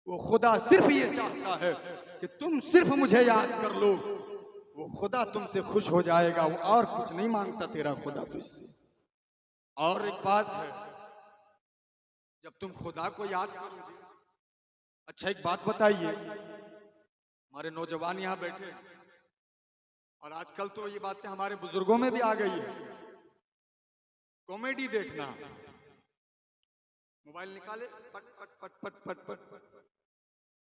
वो खुदा सिर्फ ये चाहता है कि तुम सिर्फ मुझे याद कर लो, वो खुदा तुमसे खुश हो जाएगा। वो और कुछ नहीं मांगता तेरा खुदा तुझसे। और एक बात है, जब तुम खुदा को याद करोगे, अच्छा एक बात बताइए, हमारे नौजवान यहाँ बैठे और आजकल तो ये बातें हमारे बुजुर्गों में भी आ गई है, कॉमेडी देखना, मोबाइल निकाले पट पट पट पट पट पट पट,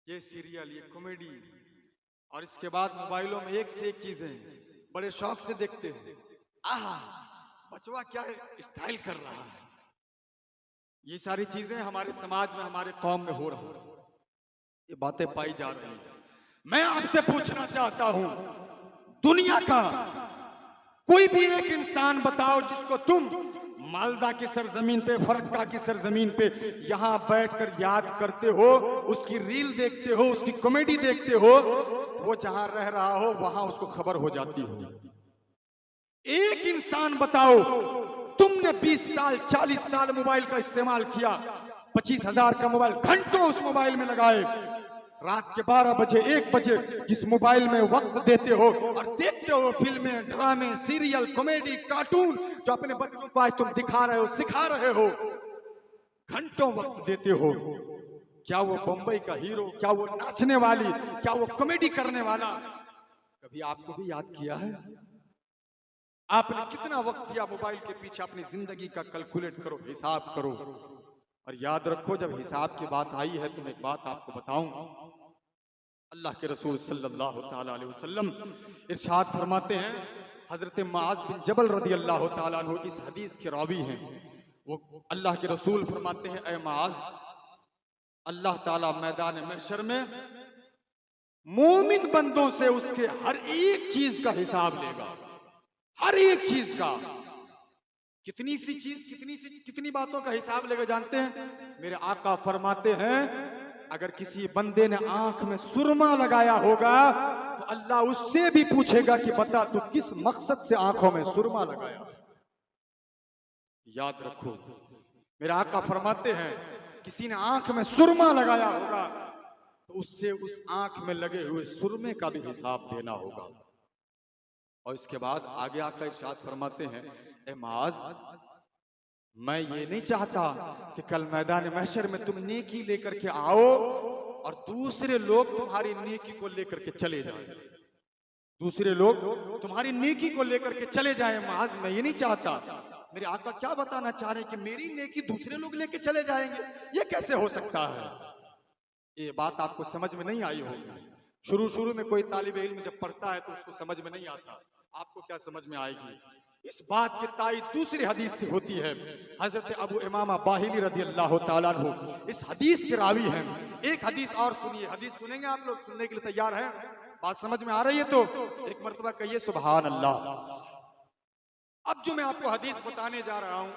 ये सीरियल, ये कॉमेडी, और इसके बाद मोबाइलों में एक से एक चीजें बड़े शौक से देखते हैं। आहा, बचवा क्या स्टाइल कर रहा है। ये सारी चीजें हमारे समाज में, हमारे कौम में हो रहा है, ये बातें पाई जा रही हैं। मैं आपसे पूछना चाहता हूं, दुनिया का कोई भी एक इंसान बताओ जिसको तुम मालदा की सरजमीन पे, फरक्का की सरजमीन पे यहां बैठकर याद करते हो, उसकी रील देखते हो, उसकी कॉमेडी देखते हो, वो जहां रह रहा हो वहां उसको खबर हो जाती हो। एक इंसान बताओ, तुमने 20 साल 40 साल मोबाइल का इस्तेमाल किया, 25,000 का मोबाइल घंटों उस मोबाइल में लगाए, रात के 12 बजे 1 बजे जिस मोबाइल में वक्त देते हो और देखते हो फिल्में, ड्रामे, सीरियल, कॉमेडी, कार्टून, जो अपने बच्चों को आज तुम दिखा रहे हो, सिखा रहे हो, घंटों वक्त देते हो, क्या वो बंबई का हीरो, क्या वो नाचने वाली, क्या वो कॉमेडी करने वाला कभी आपको भी याद किया है? आपने कितना वक्त दिया मोबाइल के पीछे? अपनी जिंदगी का कैलकुलेट करो, हिसाब करो, और याद रखो, जब हिसाब की बात आई है तो मैं एक बात आपको बताऊं, अल्लाह के रसूल सल्लल्लाहु ताला अलैहि वसल्लम इरशाद फरमाते हैं, हजरत मुआज बिन जबल रदी अल्लाह ताला अन्हु इस हदीस के रावी हैं, वो अल्लाह के रसूल फरमाते हैं, ऐ मुआज, अल्लाह ताला मैदान महशर में मोमिन बंदों से उसके हर एक चीज का हिसाब लेगा, हर एक चीज का। कितनी बातों का हिसाब लेगा जानते हैं? मेरे आका फरमाते हैं, अगर किसी बंदे ने आंख में सुरमा लगाया होगा तो अल्लाह उससे भी पूछेगा कि बता तू किस मकसद से आंखों में सुरमा लगाया। याद रखो, मेरे आका फरमाते हैं, किसी ने आंख में सुरमा लगाया होगा तो उससे उस आंख में लगे हुए सुरमे का भी हिसाब देना होगा। और इसके बाद आगे आकर इरशाद फरमाते हैं, ए मुआज, मैं ये नहीं चाहता कि कल मैदान महशर में तुम नेकी लेकर के आओ और दूसरे लोग तुम्हारी नेकी को लेकर के चले जाएं, दूसरे लोग तुम्हारी नेकी को लेकर के चले जाएं। मुआज, मैं ये नहीं चाहता। मेरे आका क्या बताना चाह रहे हैं कि मेरी नेकी दूसरे लोग लेके चले जाएंगे? ये कैसे हो सकता है? ये बात आपको समझ में नहीं आई होगी। शुरू में कोई तालिब इल्म जब पढ़ता है तो उसको समझ में नहीं आता, आपको क्या समझ में आएगी। इस बात की तायीद दूसरी हदीस से होती है। हजरत अबू इमामा बाहिली रदी अल्लाह ताला अन्हु इस हदीस के रावी हैं। एक हदीस और सुनिए, हदीस सुनेंगे आप लोग, सुनने के लिए तैयार हैं? बात समझ में आ रही है तो एक मर्तबा कहिए सुभान अल्लाह। अब जो मैं आपको हदीस बताने जा रहा हूं,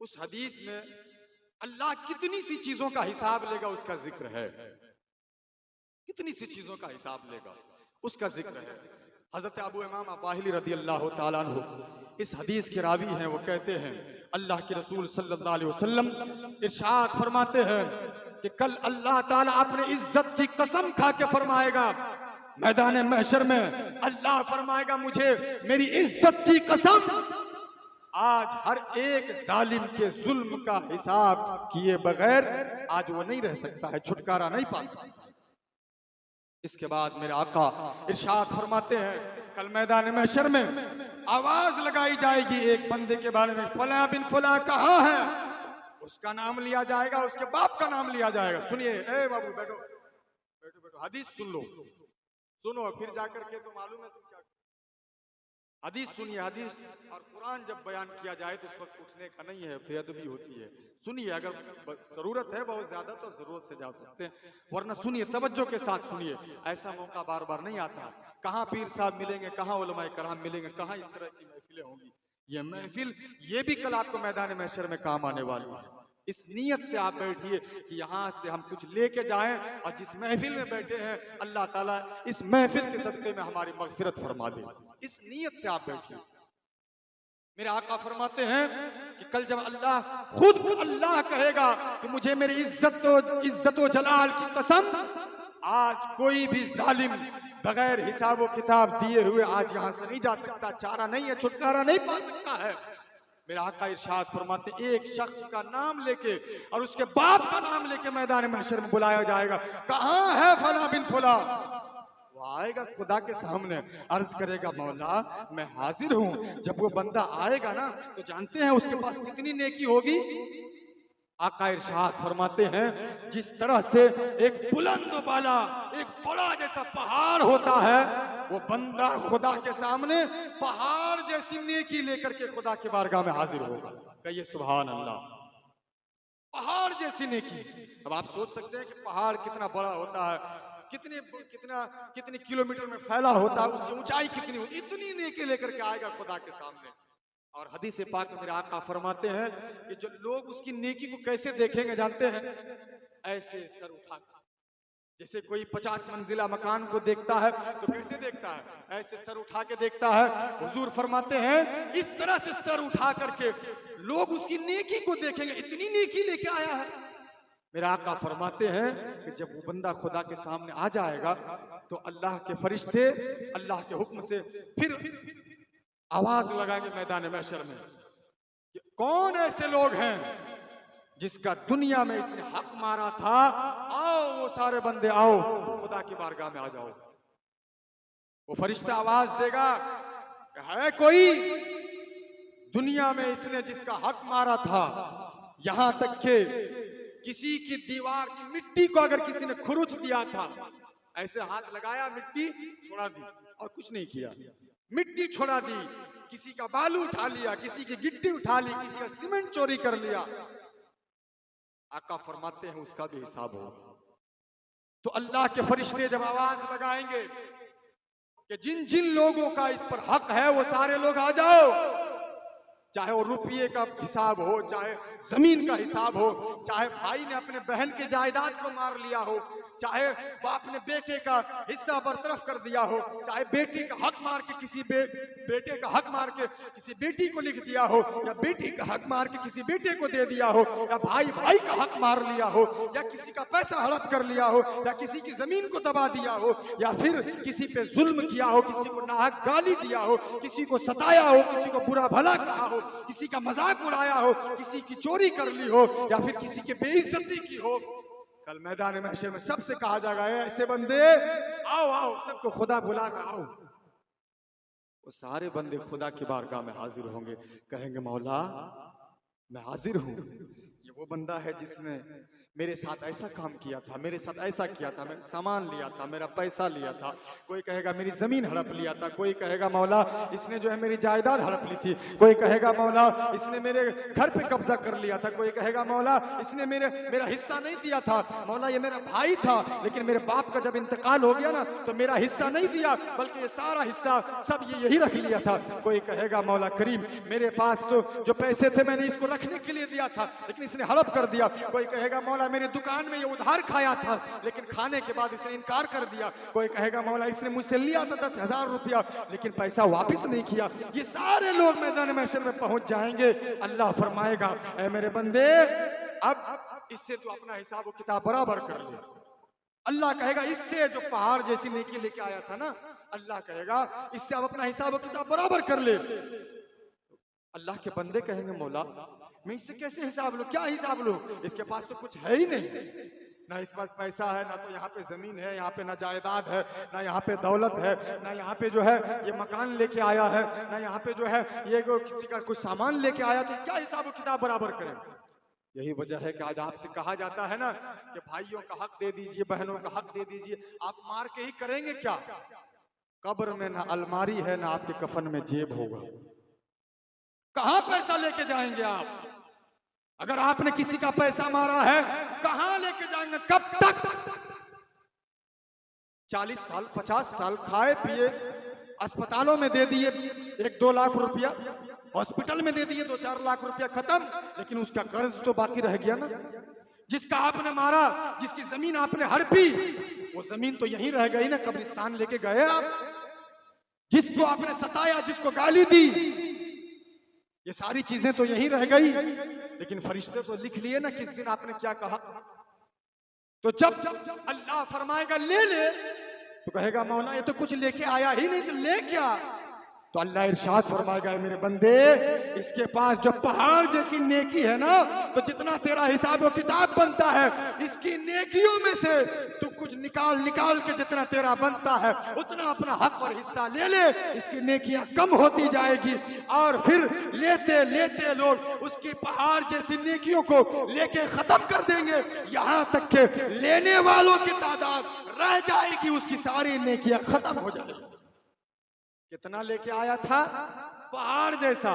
उस हदीस में अल्लाह कितनी सी चीजों का हिसाब लेगा उसका जिक्र है, कितनी सी चीजों का हिसाब लेगा उसका जिक्र है। हजरत अबू इमामा बाहिली रदी अल्लाह ताला अन्हु इस हदीस के रावी हैं। वो कहते हैं अल्लाह के रसूल सल्लल्लाहु अलैहि वसल्लम इरशाद फरमाते हैं कि कल अल्लाह ताला अपने इज्जत की कसम खा के फरमाएगा, मैदान महशर में अल्लाह फरमाएगा मुझे मेरी इज्जत की कसम, आज हर एक जालिम के जुल्म का हिसाब किए बगैर आज वो नहीं रह सकता है, छुटकारा नहीं पा सकता। इसके बाद मेरे आका इरशाद फरमाते हैं कल मैदान महशर में आवाज लगाई जाएगी एक बंदे के बारे में, फला बिन फला कहाँ है, उसका नाम लिया जाएगा, उसके बाप का नाम लिया जाएगा। सुनिए, ए बाबू बैठो बैठो बैठो, हदीस सुन लो, सुनो फिर जाकर के तो मालूम है तुम क्या। हदीस सुनिए, हदीस और कुरान जब बयान किया जाए तो उस वक्त उठने का नहीं है, बेअदबी होती है। सुनिए, अगर जरूरत है बहुत ज्यादा तो जरूरत से जा सकते हैं, वरना सुनिए, तवज्जो के साथ सुनिए, ऐसा मौका बार बार नहीं आता। कहाँ पीर साहब मिलेंगे, कहाँ उलमाए कराम मिलेंगे, कहाँ इस तरह की महफिलें होंगी। ये महफिल ये भी कल आपको मैदान महशर में काम आने वाली है। इस नीयत से आप बैठिए कि यहाँ से हम कुछ लेके जाएं, और जिस महफिल में बैठे हैं अल्लाह ताला इस महफिल के सदक़े में हमारी मग़फ़िरत फरमा दे, इस नीयत से आप बैठिए। मेरे आका फरमाते हैं कि कल जब खुद अल्लाह कहेगा कि मुझे मेरी इज्जत व जलाल की कसम, आज कोई भी जालिम बगैर हिसाब व किताब दिए हुए आज यहाँ से नहीं जा सकता, चारा नहीं है, छुटकारा नहीं पा सकता है। मेरा आका इरशाद फरमाते एक शख्स का नाम लेके और उसके बाप का नाम लेके मैदान महशर में बुलाया जाएगा, कहाँ है फला बिन फला। वो आएगा खुदा के सामने, अर्ज करेगा मौला मैं हाजिर हूं। जब वो बंदा आएगा ना तो जानते हैं उसके पास कितनी नेकी होगी। आका इरशाद फरमाते हैं जिस तरह से एक बुलंद वाला एक बड़ा जैसा पहाड़ होता है, वो बंदा खुदा के सामने पहाड़ जैसी नेकी लेकर के खुदा के बारगाह में हाजिर होगा। कहिए सुभान अल्लाह। पहाड़ जैसी नेकी। अब आप सोच सकते हैं कि पहाड़ कितना बड़ा होता है, कितने किलोमीटर में फैला होता है, उसकी ऊंचाई कितनी होती, इतनी नेकी लेकर के आएगा खुदा के सामने। और हदीस पाक में मेरे आका फरमाते हैं कि जो लोग उसकी नेकी को कैसे देखेंगे जानते हैं, ऐसे सर उठा, जैसे कोई 50 मंजिला मकान को देखता है तो कैसे देखता है, ऐसे सर उठा के देखता है। हुजूर फरमाते हैं इस तरह से सर उठा करके लोग उसकी नेकी को देखेंगे, इतनी नेकी लेके आया है। मेरे आका फरमाते हैं कि जब वो बंदा खुदा के सामने आ जाएगा तो अल्लाह के फरिश्ते अल्लाह के हुक्म से फिर आवाज लगाएंगे मैदान महशर में कि कौन ऐसे लोग हैं जिसका दुनिया में इसने हक मारा था, आओ वो सारे बंदे आओ खुदा की बारगाह में आ जाओ। वो फरिश्ता आवाज देगा है कोई दुनिया में इसने जिसका हक मारा था, यहां तक के किसी की दीवार की मिट्टी को अगर किसी ने खुरुच दिया था, ऐसे हाथ लगाया मिट्टी छोड़ा दी और कुछ नहीं किया, मिट्टी छोड़ा दी, किसी का बालू उठा लिया, किसी की गिट्टी उठा ली, किसी का सीमेंट चोरी कर लिया, आका फरमाते हैं उसका भी हिसाब होगा। तो अल्लाह के फरिश्ते जब आवाज लगाएंगे कि जिन जिन लोगों का इस पर हक है वो सारे लोग आ जाओ, चाहे वो रुपये का हिसाब हो, चाहे जमीन का हिसाब हो, चाहे भाई ने अपने बहन के जायदाद को मार लिया हो, चाहे बाप ने बेटे का हिस्सा बरतरफ कर दिया हो, चाहे बेटी का हक मार के किसी बेटे का हक मार के किसी बेटी को लिख दिया हो, या बेटी का हक मार के किसी बेटे को दे दिया हो, या भाई भाई का हक मार लिया हो, या किसी का पैसा हड़प कर लिया हो, या किसी की जमीन को दबा दिया हो, या फिर किसी पे जुल्म किया हो, किसी को नाहक गाली दिया हो, किसी को सताया हो, किसी को बुरा भला कहा हो, किसी का मजाक उड़ाया हो, किसी की चोरी कर ली हो, या फिर किसी की बेइज्जती की हो, कल मैदान महशर में सबसे कहा जाएगा ऐसे बंदे आओ आओ, सबको खुदा बुला कर आओ। वो सारे बंदे खुदा की बारगाह में हाजिर होंगे, कहेंगे मौला मैं हाजिर हूं। ये वो बंदा है जिसने मेरे साथ ऐसा काम किया था, मेरे साथ ऐसा किया था, मैंने सामान लिया था, मेरा पैसा लिया था। कोई कहेगा मेरी जमीन हड़प लिया था, कोई कहेगा मौला इसने जो है मेरी जायदाद हड़प ली थी, कोई कहेगा मौला इसने मेरे घर पे कब्जा कर लिया था, कोई कहेगा मौला इसने मेरा हिस्सा नहीं दिया था, मौला ये मेरा भाई था लेकिन मेरे बाप का जब इंतकाल हो गया ना तो मेरा हिस्सा नहीं दिया बल्कि ये सारा हिस्सा सब ये यही रख लिया था। कोई कहेगा मौला करीम मेरे पास तो जो पैसे थे मैंने इसको रखने के लिए दिया था लेकिन इसने हड़प कर दिया। कोई कहेगा मौला मेरी दुकान में ये उधार खाया था लेकिन खाने के बाद इसने इनकार कर दिया। कोई कहेगा मौला इसने मुझसे लिया था 10,000 रुपया लेकिन पैसा वापस नहीं किया। ये सारे लोग मैदान महशर में पहुंच जाएंगे। अल्लाह फरमाएगा ऐ मेरे बंदे अब इससे तो अपना हिसाब व किताब बराबर कर ले। अल्लाह कहेगा इससे जो पहाड़ जैसी नेकी लेके आया था ना, अल्लाह कहेगा इससे अब अपना हिसाब व किताब बराबर कर ले। अल्लाह के बंदे कहेंगे मौला मैं इससे कैसे हिसाब लूं, क्या हिसाब लूं, इसके पास तो कुछ है ही नहीं, ना इस पास पैसा है, ना तो यहाँ पे जमीन है, यहाँ पे ना जायदाद है, ना यहाँ पे दौलत है, ना यहाँ पे जो है ये मकान लेके आया है, ना यहाँ पे जो है ये किसी का कुछ सामान लेके आया, तो क्या हिसाब किताब बराबर करें। यही वजह है कि आज आपसे कहा जाता है ना कि भाइयों का हक दे दीजिए, बहनों का हक दे दीजिए। आप मार के ही करेंगे क्या? कब्र में ना अलमारी है ना आपके कफन में जेब होगा। कहां पैसा लेके जाएंगे आप? अगर आपने किसी का पैसा मारा है कहां लेके जाएंगे, कब तक? 40 साल 50 साल खाए पिए अस्पतालों में दे दिए 1-2 लाख रुपया, हॉस्पिटल में दे दिए 2-4 लाख रुपया, खत्म। लेकिन उसका कर्ज तो बाकी रह गया ना। जिसका आपने मारा, जिसकी जमीन आपने हड़पी, वो जमीन तो यहीं रह गई ना, कब्रिस्तान लेके गए आप। जिसको आपने सताया, जिसको गाली दी, ये सारी चीजें तो यहीं रह गई। लेकिन फरिश्ते तो लिख लिए ना किस दिन आपने क्या कहा। तो जब अल्लाह फरमाएगा ले ले, तो कहेगा मौला ये तो कुछ लेके आया ही नहीं, तो ले क्या? तो अल्लाह इरशाद फरमाएगा मेरे बंदे इसके पास जो पहाड़ जैसी नेकी है ना, तो जितना तेरा हिसाब व किताब बनता है इसकी नेकियों में से तू कुछ निकाल के जितना तेरा बनता है उतना अपना हक और हिस्सा ले ले। इसकी नेकियां कम होती जाएगी और फिर लेते लेते लोग उसकी पहाड़ जैसी नेकियों को लेके खत्म कर देंगे, यहाँ तक के लेने वालों की तादाद रह जाएगी, उसकी सारी नेकियां खत्म हो जाएगी। कितना लेके आया था? पहाड़ जैसा,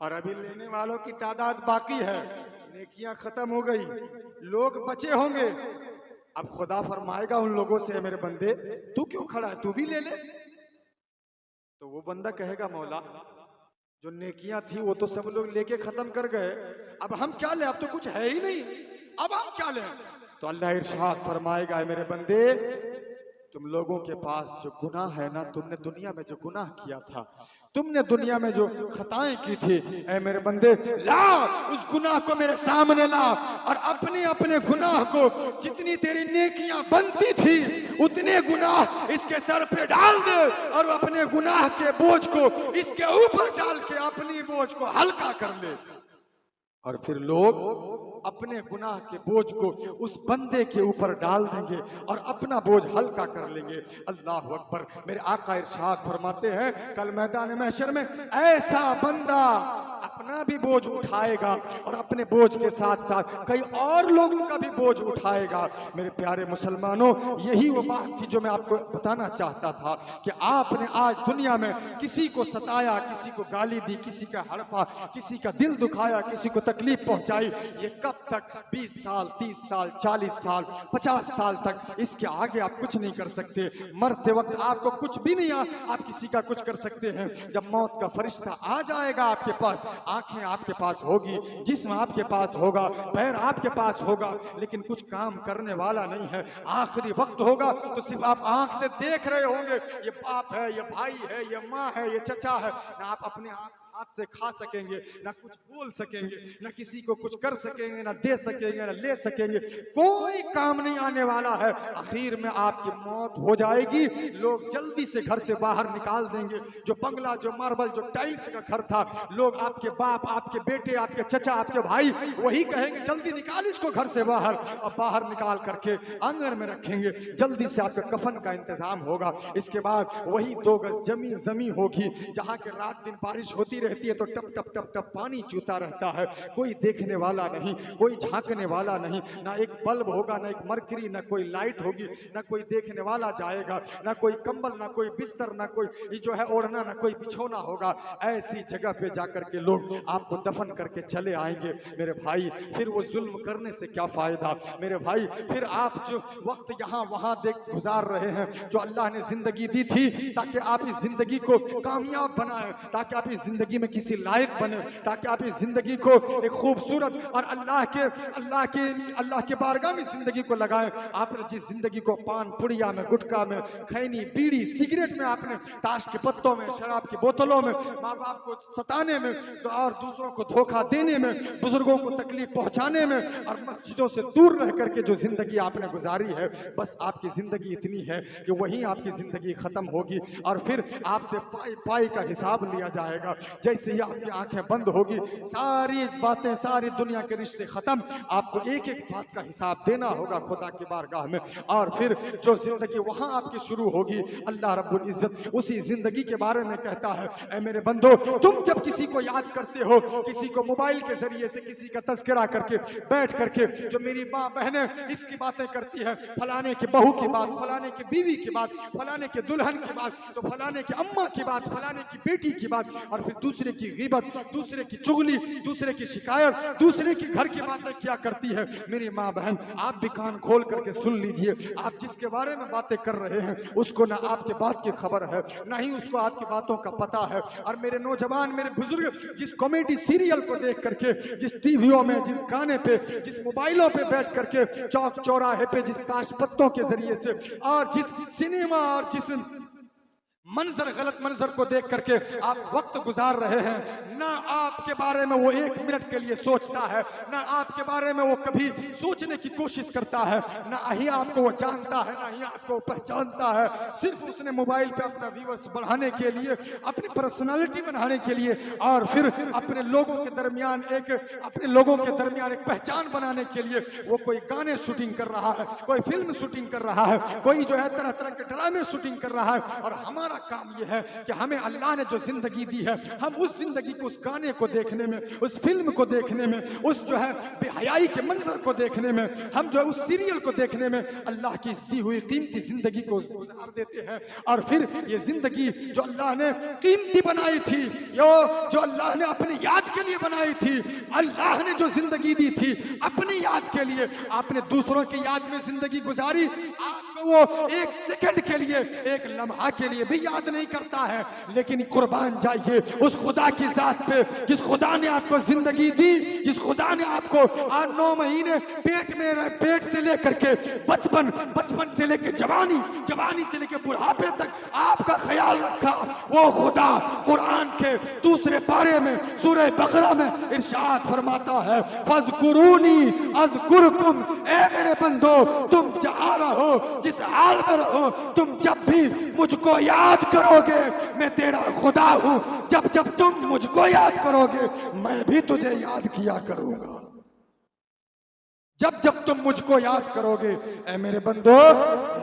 और अभी लेने वालों की तादाद बाकी है, नेकियां खत्म हो गई, लोग बचे होंगे। अब खुदा फरमाएगा उन लोगों से मेरे बंदे तू क्यों खड़ा है, तू भी ले ले। तो वो बंदा कहेगा मौला जो नेकियां थी वो तो सब लोग लेके खत्म कर गए, अब हम क्या ले, अब तो कुछ है ही नहीं, अब हम क्या ले। तो अल्लाह इरशाद फरमाएगा मेरे बंदे तुम लोगों के पास जो गुनाह है ना, तुमने दुनिया में जो गुनाह किया था, तुमने दुनिया में जो खताएं की थी, ऐ मेरे बंदे ला उस गुनाह को मेरे सामने ला और अपने अपने गुनाह को जितनी तेरी नेकियां बनती थी उतने गुनाह इसके सर पे डाल दे और अपने गुनाह के बोझ को इसके ऊपर डाल के अपनी बोझ को हल्का कर ले। और फिर लोग अपने गुनाह के बोझ को उस बंदे के ऊपर डाल देंगे और अपना बोझ हल्का कर लेंगे। अल्लाह अकबर। मेरे आका इरशाद फरमाते हैं कल मैदान महशर में ऐसा बंदा अपना भी बोझ उठाएगा और अपने बोझ के साथ साथ कई और लोगों का भी बोझ उठाएगा। मेरे प्यारे मुसलमानों, यही वो बात थी जो मैं आपको बताना चाहता था कि आपने आज दुनिया में किसी को सताया, किसी को गाली दी, किसी का हड़पा, किसी का दिल दुखाया, किसी को तकलीफ पहुंचाई, ये कब तक 20 साल 30 साल 40 साल 50 साल तक, इसके आगे आप कुछ नहीं कर सकते। मरते वक्त आपको कुछ भी नहीं आप किसी का कुछ कर सकते हैं। जब मौत का फरिश्ता आ जाएगा आपके पास, आंखें आपके पास होगी, जिस्म आपके पास होगा, पैर आपके पास होगा, लेकिन कुछ काम करने वाला नहीं है। आखिरी वक्त होगा तो सिर्फ आप आंख से देख रहे होंगे, ये बाप है, ये भाई है, ये माँ है, ये चचा है, ना आप अपने हाथ से खा सकेंगे, ना कुछ बोल सकेंगे, ना किसी को कुछ कर सकेंगे, ना दे सकेंगे, ना ले सकेंगे, कोई काम नहीं आने वाला है। आखिर में आपकी मौत हो जाएगी, लोग जल्दी से घर से बाहर निकाल देंगे। जो बंगला, जो मार्बल, जो टाइल्स का घर था, लोग आपके बाप, आपके बेटे, आपके चचा, आपके भाई वही कहेंगे जल्दी निकाल इसको घर से बाहर, और बाहर निकाल करके आंगन में रखेंगे। जल्दी से आपके कफन का इंतजाम होगा। इसके बाद वही 2 गज जमीन होगी जहाँ के रात दिन बारिश होती रहती है तो टप टप टप टप पानी चूता रहता है, कोई देखने वाला नहीं, कोई झांकने वाला नहीं, ना एक बल्ब होगा, ना एक मरकरी, ना कोई लाइट होगी, ना कोई देखने वाला जाएगा, ना कोई कंबल, ना कोई बिस्तर, ना कोई जो है ओढ़ना, ना कोई बिछौना होगा। ऐसी जगह पे जाकर के लोग आपको दफन करके चले आएंगे मेरे भाई। फिर वो जुल्म करने से क्या फायदा मेरे भाई। फिर आप जो वक्त यहाँ वहाँ देख गुजार रहे हैं, जो अल्लाह ने जिंदगी दी थी ताकि आप इस जिंदगी को कामयाब बनाएं, ताकि आप इस जिंदगी में किसी लायक बने, ताकि आप इस जिंदगी को एक खूबसूरत और अल्लाह के बारगाह में जिंदगी को लगाएं। आपने जिस जिंदगी को पान पुड़िया में, गुटखा में, खैनी, बीड़ी, सिगरेट में, आपने ताश के पत्तों में, शराब की बोतलों में, माँ बाप को सताने में और दूसरों को धोखा देने में, बुजुर्गों को तकलीफ पहुंचाने में और मस्जिदों से दूर रह करके जो जिंदगी आपने गुजारी है, बस आपकी जिंदगी इतनी है कि वहीं आपकी जिंदगी खत्म होगी और फिर आपसे पाई पाई का हिसाब लिया जाएगा। जैसे ही आपकी आंखें बंद होगी, सारी बातें, सारी दुनिया के रिश्ते खत्म, आपको एक एक बात का हिसाब देना होगा खुदा की बारगाह में। और फिर जो जिंदगी वहां आपकी शुरू होगी, अल्लाह रब्बुल इज्जत उसी जिंदगी के बारे में कहता है, ऐ मेरे बंदो, तुम जब किसी को याद करते हो, किसी को मोबाइल के जरिए से किसी का तस्करा करके बैठ करके, जो मेरी माँ बहनें इसकी बातें करती है, फलाने की बहू की बात, फलाने की बीवी की बात, फलाने के दुल्हन की बात, तो फलाने की अम्मा की बात, फलाने की बेटी की बात, और फिर दूसरे की गिबत, दूसरे की चुगली, दूसरे की शिकायत, दूसरे की घर की बातें क्या करती है मेरी माँ बहन। आप भी कान खोल करके सुन लीजिए, आप जिसके बारे में बातें कर रहे हैं उसको ना आपके बात की खबर है, ना ही उसको आपकी बातों का पता है। और मेरे नौजवान, मेरे बुजुर्ग, जिस कॉमेडी सीरियल को देख करके, जिस टीवियों में, जिस गाने पे, जिस मोबाइलों पे बैठ करके, चौक चौराहे पे जिस ताश पत्तों के जरिए से और जिस सिनेमा और जिस मंजर, गलत मंजर को देख करके आप वक्त गुजार रहे हैं, ना आपके बारे में वो एक मिनट के लिए सोचता है, ना आपके बारे में वो कभी सोचने की कोशिश करता है, ना ही आपको वो जानता है, ना ही आपको पहचानता है। सिर्फ उसने मोबाइल पे अपना व्यूअर्स बढ़ाने के लिए, अपनी पर्सनालिटी बनाने के लिए और फिर अपने लोगों के दरमियान एक पहचान बनाने के लिए वो कोई गाने शूटिंग कर रहा है, कोई फिल्म शूटिंग कर रहा है, कोई जो है तरह तरह के ड्रामे शूटिंग कर रहा है। और हमारा काम यह है कि हमें अल्लाह ने जो जिंदगी दी है, हम उस जिंदगी को, उस गाने को देखने में, उस फिल्म को देखने में, उस जो है बेहयाई के मंजर को देखने में, हम जो है उस सीरियल को देखने में अल्लाह की दी हुई कीमती जिंदगी को गुजार देते हैं। और फिर ये जिंदगी जो अल्लाह ने कीमती बनाई थी, जो अल्लाह ने अपनी याद के लिए बनाई थी, अल्लाह ने जो जिंदगी दी थी अपनी याद के लिए, आपने दूसरों की याद में जिंदगी गुजारी, आपको वो एक सेकंड के लिए, एक लम्हा के लिए भी याद नहीं करता है। लेकिन कुर्बान जाइए उस खुदा की जात पे, जिस खुदा ने आपको जिंदगी दी, जिस खुदा ने आपको 8-9 महीने पेट से लेकर के बचपन से लेकर जवानी से लेकर बुढ़ापे तक आपका ख्याल रखा। वो खुदा कुरान के दूसरे पारे में सूरह बकरा में इरशाद फरमाता है, फज़कुरूनी अज़कुरकुम, ए मेरे बंदो, तुम जहां रहो, जिस हाल में रहो, तुम जब भी मुझको याद करोगे, मैं तेरा खुदा हूं। जब जब तुम मुझको याद करोगे, मैं भी तुझे याद किया करूंगा। जब जब तुम मुझको याद करोगे, ऐ मेरे बंदो,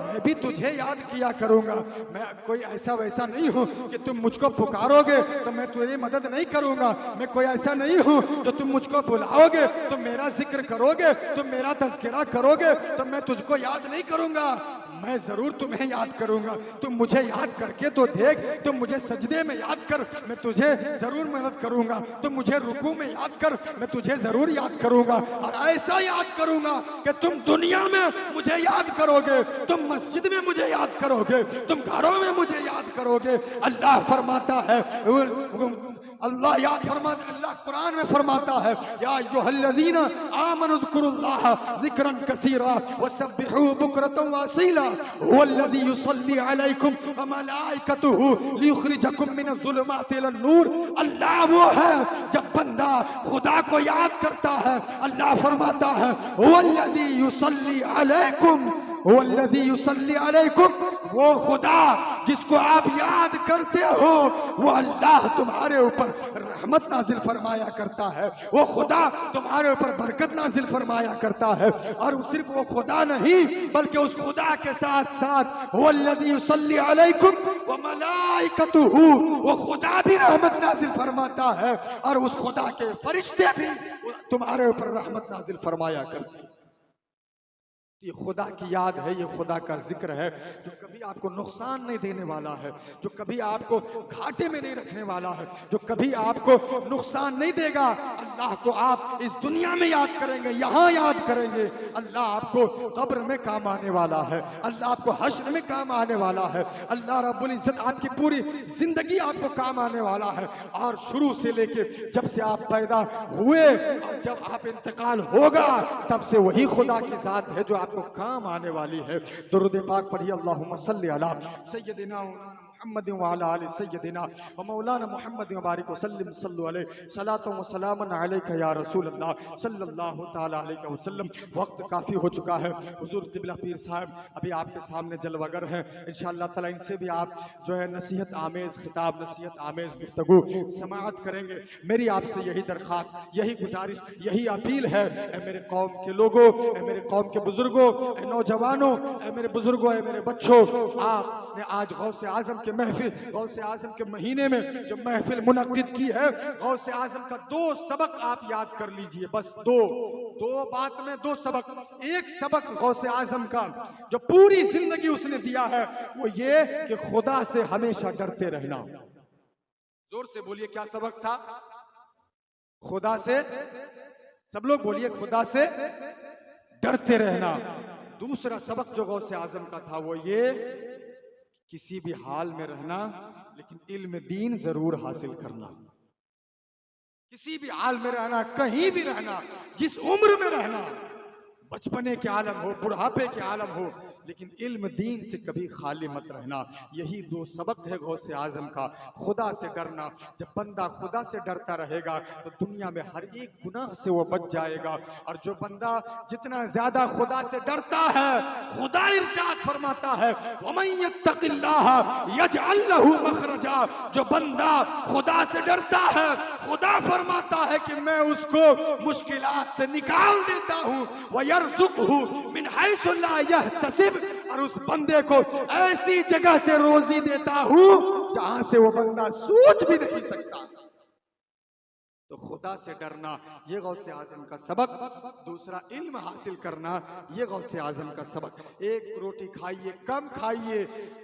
मैं भी तुझे याद किया करूंगा। मैं कोई ऐसा वैसा नहीं हूं कि तुम मुझको पुकारोगे तो मैं तुम्हारी मदद नहीं करूंगा। मैं कोई ऐसा नहीं हूं जो तुम मुझको बुलाओगे, तुम मेरा जिक्र करोगे, तुम मेरा तज़किरा करोगे तो मैं तुझको याद नहीं करूंगा। मैं जरूर तुम्हें याद करूंगा। तुम मुझे याद करके तो देख, तुम मुझे सजदे में याद कर, मैं तुझे जरूर मदद करूंगा। तुम मुझे रुकू में याद कर, मैं तुझे जरूर याद करूंगा। और ऐसा याद करूंगा कि तुम दुनिया में मुझे याद करोगे, तुम मस्जिद में मुझे याद करोगे, तुम घरों में मुझे याद करोगे। अल्लाह फरमाता है, अल्लाह कुरान में फरमाता है, या अय्युहल्लज़ीना आमनु ज़कुरुल्लाह ज़िक्रन कसीरा वसब्बिहू बुक्रतन व असीला हुवल्लज़ी युसल्ली अलैकुम व मलाइकतुहू लियुखरिजकुम मिनज़्ज़ुलुमाति इलन-नूर। अल्लाह वो है जब बंदा खुदा को याद करता है, अल्लाह फरमाता है, हुवल्लज़ी युसल्ली अलैकुम, हुवल्लज़ी युसल्ली अलैकुम, वो खुदा जिसको आप याद करते हो वो अल्लाह तुम्हारे ऊपर रहमत नाजिल फरमाया करता है, वो खुदा तुम्हारे ऊपर बरकत नाजिल फरमाया करता है। और सिर्फ वो खुदा नहीं बल्कि उस खुदा के साथ साथ हुवल्लज़ी युसल्ली अलैकुम व मलाइकतुहु, वो खुदा भी रहमत नाजिल फरमाता है और उस खुदा के फरिश्ते भी तुम्हारे ऊपर रहमत नाजिल फरमाया करते हैं। ये खुदा की याद है, ये खुदा का जिक्र है जो कभी आपको नुकसान नहीं देने वाला है, जो कभी आपको घाटे में नहीं रखने वाला है, जो कभी आपको नुकसान नहीं देगा। अल्लाह को आप इस दुनिया में याद करेंगे, यहाँ याद करेंगे, अल्लाह आपको कब्र में काम आने वाला है, अल्लाह आपको हश्र में काम आने वाला है, अल्लाह रब्बुल इज्जत आपकी पूरी जिंदगी आपको काम आने वाला है। और शुरू से लेके जब से आप पैदा हुए और जब आप इंतकाल होगा तब से वही खुदा की जात है जो आपको काम आने वाली है। दुरूद पाक पढ़िए, अल्लाहुम्मा सल्ली अला सय्यदिना मुहम्मद व अला आलि सय्यदिना व मौलाना मुहम्मद व बारिक वसल्लम सल्लु अलैहि सलातु व सलामन अलैका या रसूल अल्लाह सल्लल्लाहु तआला अलैहि वसल्लम। वक्त काफ़ी हो चुका है। हुजूर क़िबला पीर साहब अभी आपके सामने जलवागर हैं, इंशाअल्लाह ताला इनसे भी आप जो है नसीहत आमेज़ खिताब, नसीहत आमेज़ गुफ्तगू समाअत करेंगे। मेरी आपसे यही दरख्वास्त, यही गुजारिश, यही अपील है, ए मेरे कौम के लोगों, ए मेरे कौम के बुजुर्गों, ए नौजवानों, ए मेरे बुजुर्गों, ए मेरे बच्चों, आपने आज गौसे आजम के महफिल, गौसे आजम के महीने में जो महफिल मुनक्किद की है, गौसे आजम का 2 सबक आप याद कर लीजिए, बस दो बात में 2 सबक। एक सबक गौसे आजम का जो पूरी जिंदगी उसने दिया है वो ये कि खुदा से हमेशा डरते रहना। जोर से बोलिए, क्या सबक था? खुदा से, सब लोग बोलिए, खुदा से डरते रहना। दूसरा सबक जो गौसे आजम का था वो ये, किसी भी हाल में रहना लेकिन इल्म दीन जरूर हासिल करना। किसी भी हाल में रहना, कहीं भी रहना, जिस उम्र में रहना, बचपने के आलम हो, बुढ़ापे के आलम हो, लेकिन इल्म दीन से कभी खाली मत रहना। यही 2 सबक है गौसे आजम का, खुदा से डरना। जब बंदा खुदा से डरता रहेगा तो दुनिया में हर एक गुनाह से वो बच जाएगा। और जो बंदा जितना ज्यादा खुदा से डरता है, खुदा इरशाद फरमाता है वमन यत्तकिल्लाह यजअल लहू मखरजा, जो बंदा खुदा से डरता है खुदा फरमाता है कि मैं उसको मुश्किलात से निकाल देता हूँ, व यरज़ुक़हू मिन हैसु ला यहतसिब, और उस बंदे को ऐसी जगह से रोजी देता हूँ जहां से वो बंदा सोच भी नहीं सकता। तो खुदा से डरना ये गौसे आजम का सबक। दूसरा, इल्म हासिल करना ये गौसे आजम का सबक। एक रोटी खाइए, कम खाइए,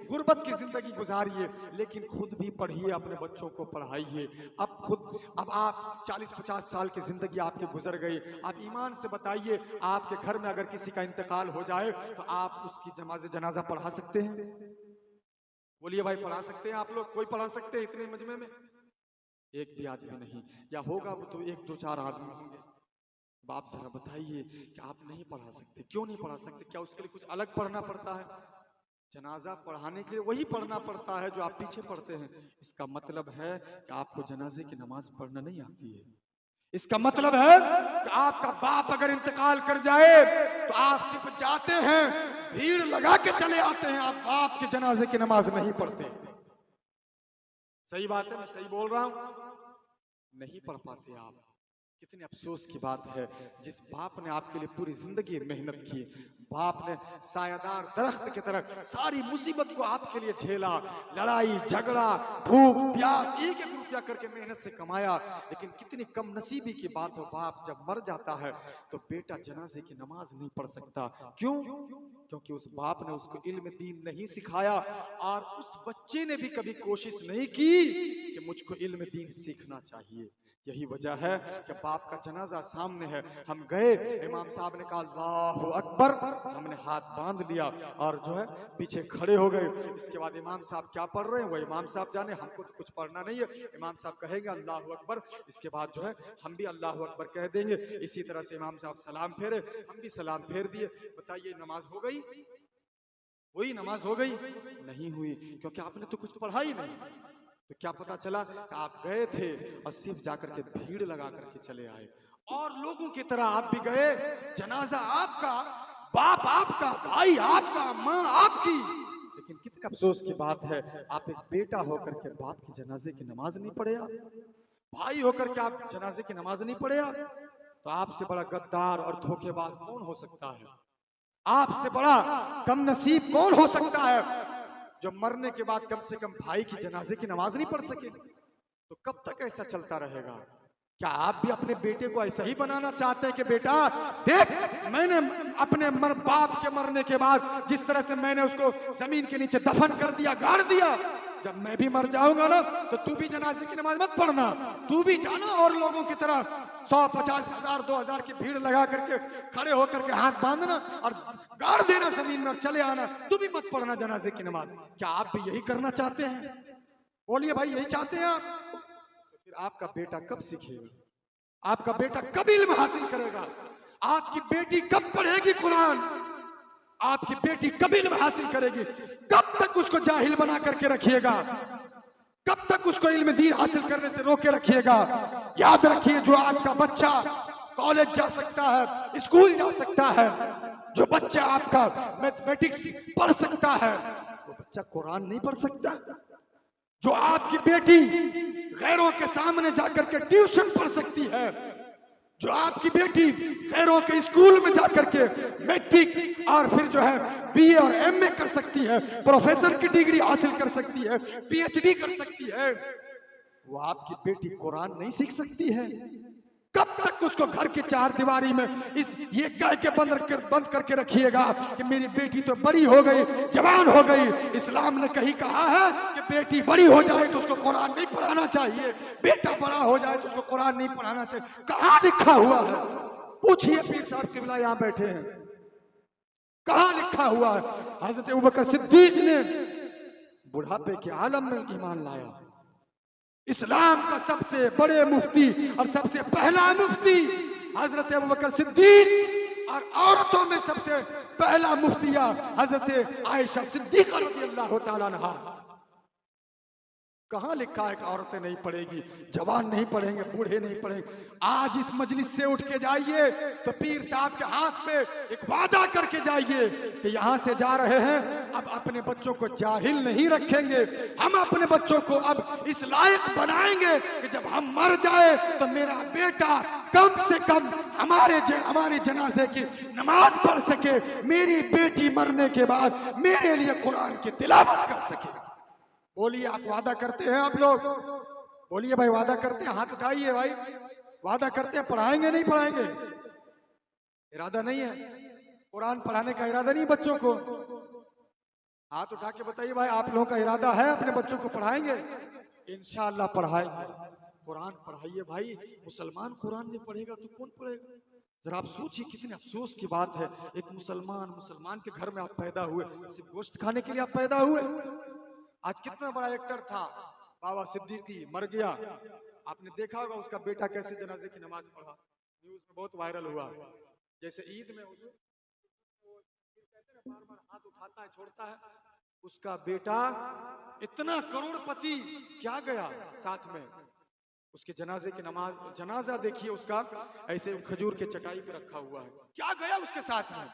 गुर्बत की जिंदगी गुजारिए, लेकिन खुद भी पढ़िए, अपने बच्चों को पढ़ाइए। अब आप 40-50 साल की जिंदगी आपकी गुजर गई, आप ईमान से बताइए, आपके घर में अगर किसी का इंतकाल हो जाए तो आप उसकी नमाज जनाजा पढ़ा सकते हैं? बोलिए भाई, पढ़ा सकते हैं आप लोग? कोई पढ़ा सकते हैं इतने मजमे में? एक भी आदमी नहीं, या होगा वो तो 1-2-4 आदमी होंगे। बाप जरा बताइए कि आप नहीं पढ़ा सकते, क्यों नहीं पढ़ा सकते? क्या उसके लिए कुछ अलग पढ़ना पड़ता है? जनाजा पढ़ाने के लिए वही पढ़ना पड़ता है जो आप पीछे पढ़ते हैं। इसका मतलब है कि आपको जनाजे की नमाज पढ़ना नहीं आती है। इसका मतलब है कि आपका बाप अगर इंतकाल कर जाए तो आप सिर्फ जाते हैं, भीड़ लगा के चले आते हैं, आप बाप के जनाजे की नमाज नहीं पढ़ते। सही बात है, मैं सही बोल रहा हूं? नहीं पढ़ पाते आप। कितने अफसोस की बात है, जिस बाप ने आपके लिए पूरी जिंदगी मेहनत की, बाप ने सायादार दरख्त की तरह सारी मुसीबत को आपके लिए झेला, लड़ाई झगड़ा भूख प्यास एक एक रुपया करके मेहनत से कमाया, लेकिन कितनी कम नसीबी की बात हो, बाप जब मर जाता है तो बेटा जनाजे की नमाज नहीं पढ़ सकता। क्यों? क्योंकि उस बाप ने उसको इल्म दीन नहीं सिखाया, और उस बच्चे ने भी कभी कोशिश नहीं की कि मुझको इल्म दीन सीखना चाहिए। यही वजह है कि बाप का जनाजा सामने है, हम गए, इमाम साहब ने कहा अल्लाहु अकबर, हमने हाथ बांध लिया और जो है पीछे खड़े हो गए। इसके बाद इमाम साहब क्या पढ़ रहे हैं वो इमाम साहब जाने, हमको तो कुछ पढ़ना नहीं है। इमाम साहब कहेंगे अल्लाहु अकबर, इसके बाद जो है हम भी अल्लाहु अकबर कह देंगे। इसी तरह से इमाम साहब सलाम फेरे, हम भी सलाम फेर दिए। बताइए, नमाज हो गई? हुई? नमाज हो गई? नहीं हुई, क्योंकि आपने तो कुछ पढ़ा ही नहीं। तो क्या पता चला कि आप गए थे और सिर्फ जाकर के भीड़ लगा करके चले आए, और लोगों की तरह आप भी गए, जनाजा आपका बाप आपका, भाई आपका, माँ आपकी। लेकिन कितने अफसोस की बात है, आप एक बेटा होकर के बाप की जनाजे की नमाज नहीं पढ़े आप, भाई होकर के आप जनाजे की नमाज नहीं पढ़े आप, तो आपसे बड़ा गद्दार और धोखेबाज कौन हो सकता है? आपसे बड़ा कम नसीब कौन हो सकता है जो मरने के बाद कम से कम भाई की जनाजे की नमाज नहीं पढ़ सके? तो कब तक ऐसा चलता रहेगा? क्या आप भी अपने बेटे को ऐसा ही बनाना चाहते हैं कि बेटा देख, मैंने अपने बाप के मरने के बाद जिस तरह से मैंने उसको जमीन के नीचे दफन कर दिया, गाड़ दिया, जब मैं भी मर जाऊंगा ना तो तू भी जनाजे की नमाज मत पढ़ना, तू भी जाना और लोगों की तरह 100-50,000 2,000 की भीड़ लगा करके खड़े होकर के हाथ बांधना और गाड़ देना जमीन में और चले आना, तू भी मत पढ़ना जनाजे की नमाज। क्या आप भी यही करना चाहते हैं? बोलिए भाई, यही चाहते हैं आप? तो फिर आपका बेटा कब सीखेगा? आपका बेटा कब इल्म हासिल करेगा? आपकी बेटी कब पढ़ेगी कुरान? आपकी बेटी कब इल्म हासिल करेगी? कब तक उसको जाहिल बना करके रखिएगा? कब तक उसको इल्म दीन हासिल करने से रोके रखिएगा? याद रखिए, जो आपका बच्चा कॉलेज जा सकता है, स्कूल जा सकता है, जो बच्चा आपका मैथमेटिक्स पढ़ सकता है, वो बच्चा कुरान नहीं पढ़ सकता। जो आपकी बेटी गैरों के सामने जाकर के ट्यूशन पढ़ सकती है, जो आपकी बेटी गैरों के स्कूल में जाकर के मैट्रिक और फिर जो है बीए और एमए कर सकती है, प्रोफेसर की डिग्री हासिल कर सकती है, पीएचडी कर सकती है, वो आपकी बेटी कुरान नहीं सीख सकती है? कब तक उसको घर की चार दीवारी में ये कह के बंद करके रखिएगा कि मेरी बेटी तो बड़ी हो गई, जवान हो गई? इस्लाम ने कहीं कहा है कि बेटी बड़ी हो जाए तो उसको कुरान नहीं पढ़ाना चाहिए, बेटा बड़ा हो जाए तो उसको कुरान नहीं पढ़ाना चाहिए? कहाँ लिखा हुआ है? पूछिए पीर साहब किबला यहाँ बैठे हैं, कहाँ लिखा हुआ है? हजरत अबू बकर सिद्दीक ने बुढ़ापे के आलम में ईमान लाया। इस्लाम का सबसे बड़े मुफ्ती और सबसे पहला मुफ्ती हजरत अबू बकर सिद्दीक, और औरतों में सबसे पहला मुफ्तिया हजरत आयशा सिद्दीक़ा रज़ियल्लाहु ताला अन्हा। कहाँ लिखा है कि औरतें नहीं पढ़ेगी, जवान नहीं पढ़ेंगे, बूढ़े नहीं पढ़ेंगे? आज इस मजलिस से उठ के जाइए तो पीर साहब के हाथ पे एक वादा करके जाइए कि यहाँ से जा रहे हैं, अब अपने बच्चों को जाहिल नहीं रखेंगे, हम अपने बच्चों को अब इस लायक बनाएंगे कि जब हम मर जाए तो मेरा बेटा कम से कम हमारे जनाजे की नमाज पढ़ सके, मेरी बेटी मरने के बाद मेरे लिए कुरान की तिलावत कर सके। बोलिए, आप वादा करते हैं? आप लोग बोलिए भाई, वादा करते हैं? हाथ उठाइए भाई, वादा करते हैं? पढ़ाएंगे नहीं पढ़ाएंगे? इरादा नहीं है कुरान पढ़ाने का? इरादा नहीं बच्चों को? हाथ उठा के बताइए भाई, आप लोगों का इरादा है अपने बच्चों को पढ़ाएंगे? इंशाअल्लाह पढ़ाएंगे। कुरान पढ़ाइए भाई, मुसलमान कुरान नहीं पढ़ेगा तो कौन पढ़ेगा? जरा आप सोचिए, कितने अफसोस की बात है, एक मुसलमान के घर में आप पैदा हुए, सिर्फ गोश्त खाने के लिए आप पैदा हुए। आज कितना बड़ा एक्टर था बाबा सिद्दीकी, मर गया, आपने देखा होगा उसका बेटा कैसे जनाजे की नमाज पढ़ा, न्यूज में बहुत वायरल हुआ। जैसे ईद में बार-बार हाथ उठाता है, छोड़ता है, उसका बेटा इतना करोड़पति क्या गया साथ में, उसके जनाजे की नमाज, जनाजा देखिए उसका ऐसे खजूर के चटाई पे रखा हुआ है, क्या गया उसके साथ में?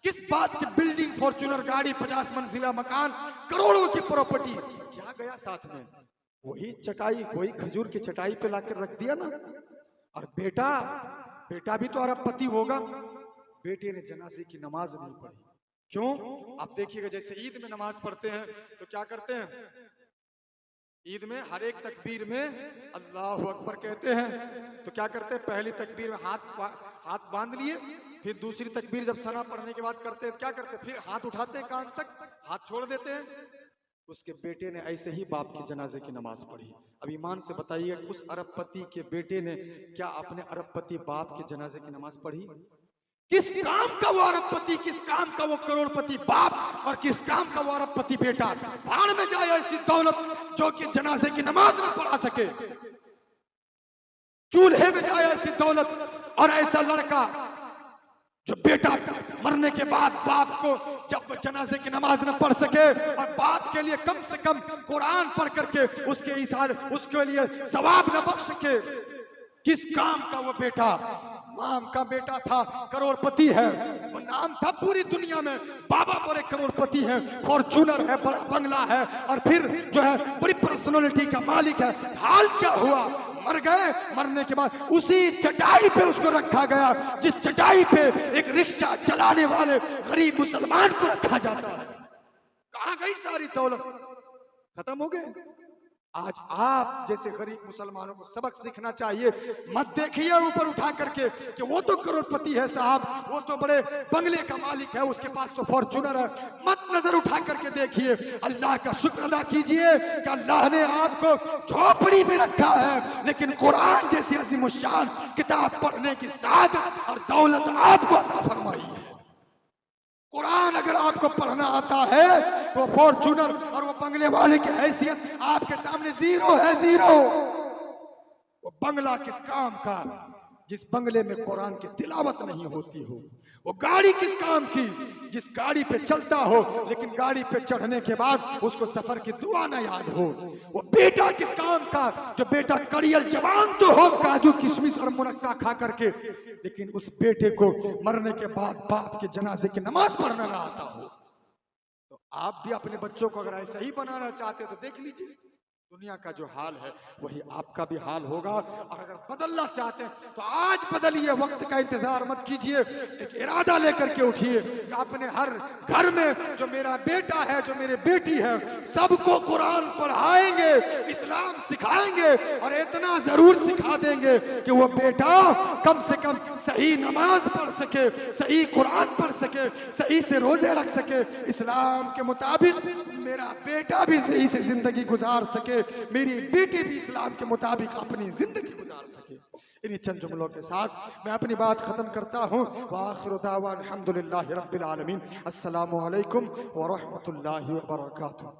किस बात की बिल्डिंग, फॉर्च्यूनर गाड़ी, 50 मंजिला मकान, करोड़ों की प्रॉपर्टी, क्या गया साथ में? वही चटाई, वही खजूर की चटाई पे लाकर रख दिया ना। और बेटा भी तो अरबपति होगा, बेटे ने जनाजे की नमाज नहीं पढ़ी। क्यों? आप देखिएगा, जैसे ईद में नमाज पढ़ते हैं तो क्या करते हैं? ईद में हर एक तकबीर में अल्लाहु अकबर कहते हैं, तो क्या करते हैं? पहली तकबीर में हाथ बांध लिए, फिर दूसरी तकबीर जब सना पढ़ने के बाद करते हैं, क्या करते हैं? फिर हाथ उठाते हैं कान तक, हाथ छोड़ देते हैं। उसके बेटे ने ऐसे ही बाप के जनाजे की नमाज पढ़ी। अब ईमान से बताइए, उस अरबपति के बेटे ने क्या अपने अरबपति बाप के जनाजे की नमाज पढ़ी? किस काम का वो अरबपति, किस काम का वो करोड़पति बाप, और किस काम का वो अरबपति बेटा? भाड़ में जाए ऐसी दौलत जो कि जनाजे की नमाज न पढ़ा सके, चूल्हे में जाए ऐसी दौलत और ऐसा लड़का जो बेटा मरने के बाद बाप को जब जनाजे की नमाज न पढ़ सके और बाप के लिए कम से कम कुरान पढ़ करके उसके लिए सवाब न बख्श सके। किस काम का वो बेटा? माम का बेटा था, करोड़पति है, वो नाम था पूरी दुनिया में, बाबा बड़े करोड़पति है, फॉर्चूनर है, बड़ा बंगला है, और फिर जो है बड़ी पर्सनालिटी का मालिक है। हाल क्या हुआ, मर गए, मरने के बाद उसी चटाई पे उसको रखा गया जिस चटाई पे एक रिक्शा चलाने वाले गरीब मुसलमान को रखा जाता है। कहां गई सारी दौलत, खत्म हो गए। आज आप जैसे गरीब मुसलमानों को सबक सीखना चाहिए। मत देखिए ऊपर उठा करके कि वो तो करोड़पति है साहब, वो तो बड़े बंगले का मालिक है, उसके पास तो फॉर्चूनर है। मत नजर उठा करके देखिए, अल्लाह का शुक्र अदा कीजिए कि अल्लाह ने आपको झोपड़ी में रखा है, लेकिन कुरान जैसी अज़ीमुश्शान किताब पढ़ने की सादत और दौलत आपको अता फरमाई है। कुरान अगर आपको पढ़ना आता है तो फॉर्चूनर और वो बंगले वाले की हैसियत आपके सामने जीरो है, जीरो। वो बंगला किस काम का जिस बंगले में कुरान की तिलावत नहीं होती हो, वो गाड़ी किस काम की जिस गाड़ी पे चलता हो लेकिन गाड़ी पे चढ़ने के बाद उसको सफर की दुआ ना याद हो, वो बेटा किस काम का जो बेटा कड़ियल जवान तो हो काजू किशमिश और मुनक्का खा करके, लेकिन उस बेटे को मरने के बाद बाप के जनाजे की नमाज पढ़ना ना आता हो। तो आप भी अपने बच्चों को अगर ऐसा ही बनाना चाहते तो देख लीजिए, दुनिया का जो हाल है वही आपका भी हाल होगा। और अगर बदलना चाहते हैं तो आज बदलिए, वक्त का इंतजार मत कीजिए, एक इरादा लेकर के उठिए। अपने हर घर में जो मेरा बेटा है, जो मेरी बेटी है, सबको कुरान पढ़ाएंगे, इस्लाम सिखाएंगे और इतना जरूर सिखा देंगे कि वो बेटा कम से कम सही नमाज पढ़ सके, सही कुरान पढ़ सके, सही से रोजे रख सके, इस्लाम के मुताबिक मेरा बेटा भी सही से जिंदगी गुजार सके, मेरी बेटी भी इस्लाम के मुताबिक अपनी जिंदगी गुजार सके। इन्हीं चंद जुमलों के साथ मैं अपनी बात खत्म करता हूँ। व आखिरु दावाना अल्हम्दुलिल्लाहि रब्बिल आलमीन। अस्सलामु अलैकुम व रहमतुल्लाहि व बरकातुहू।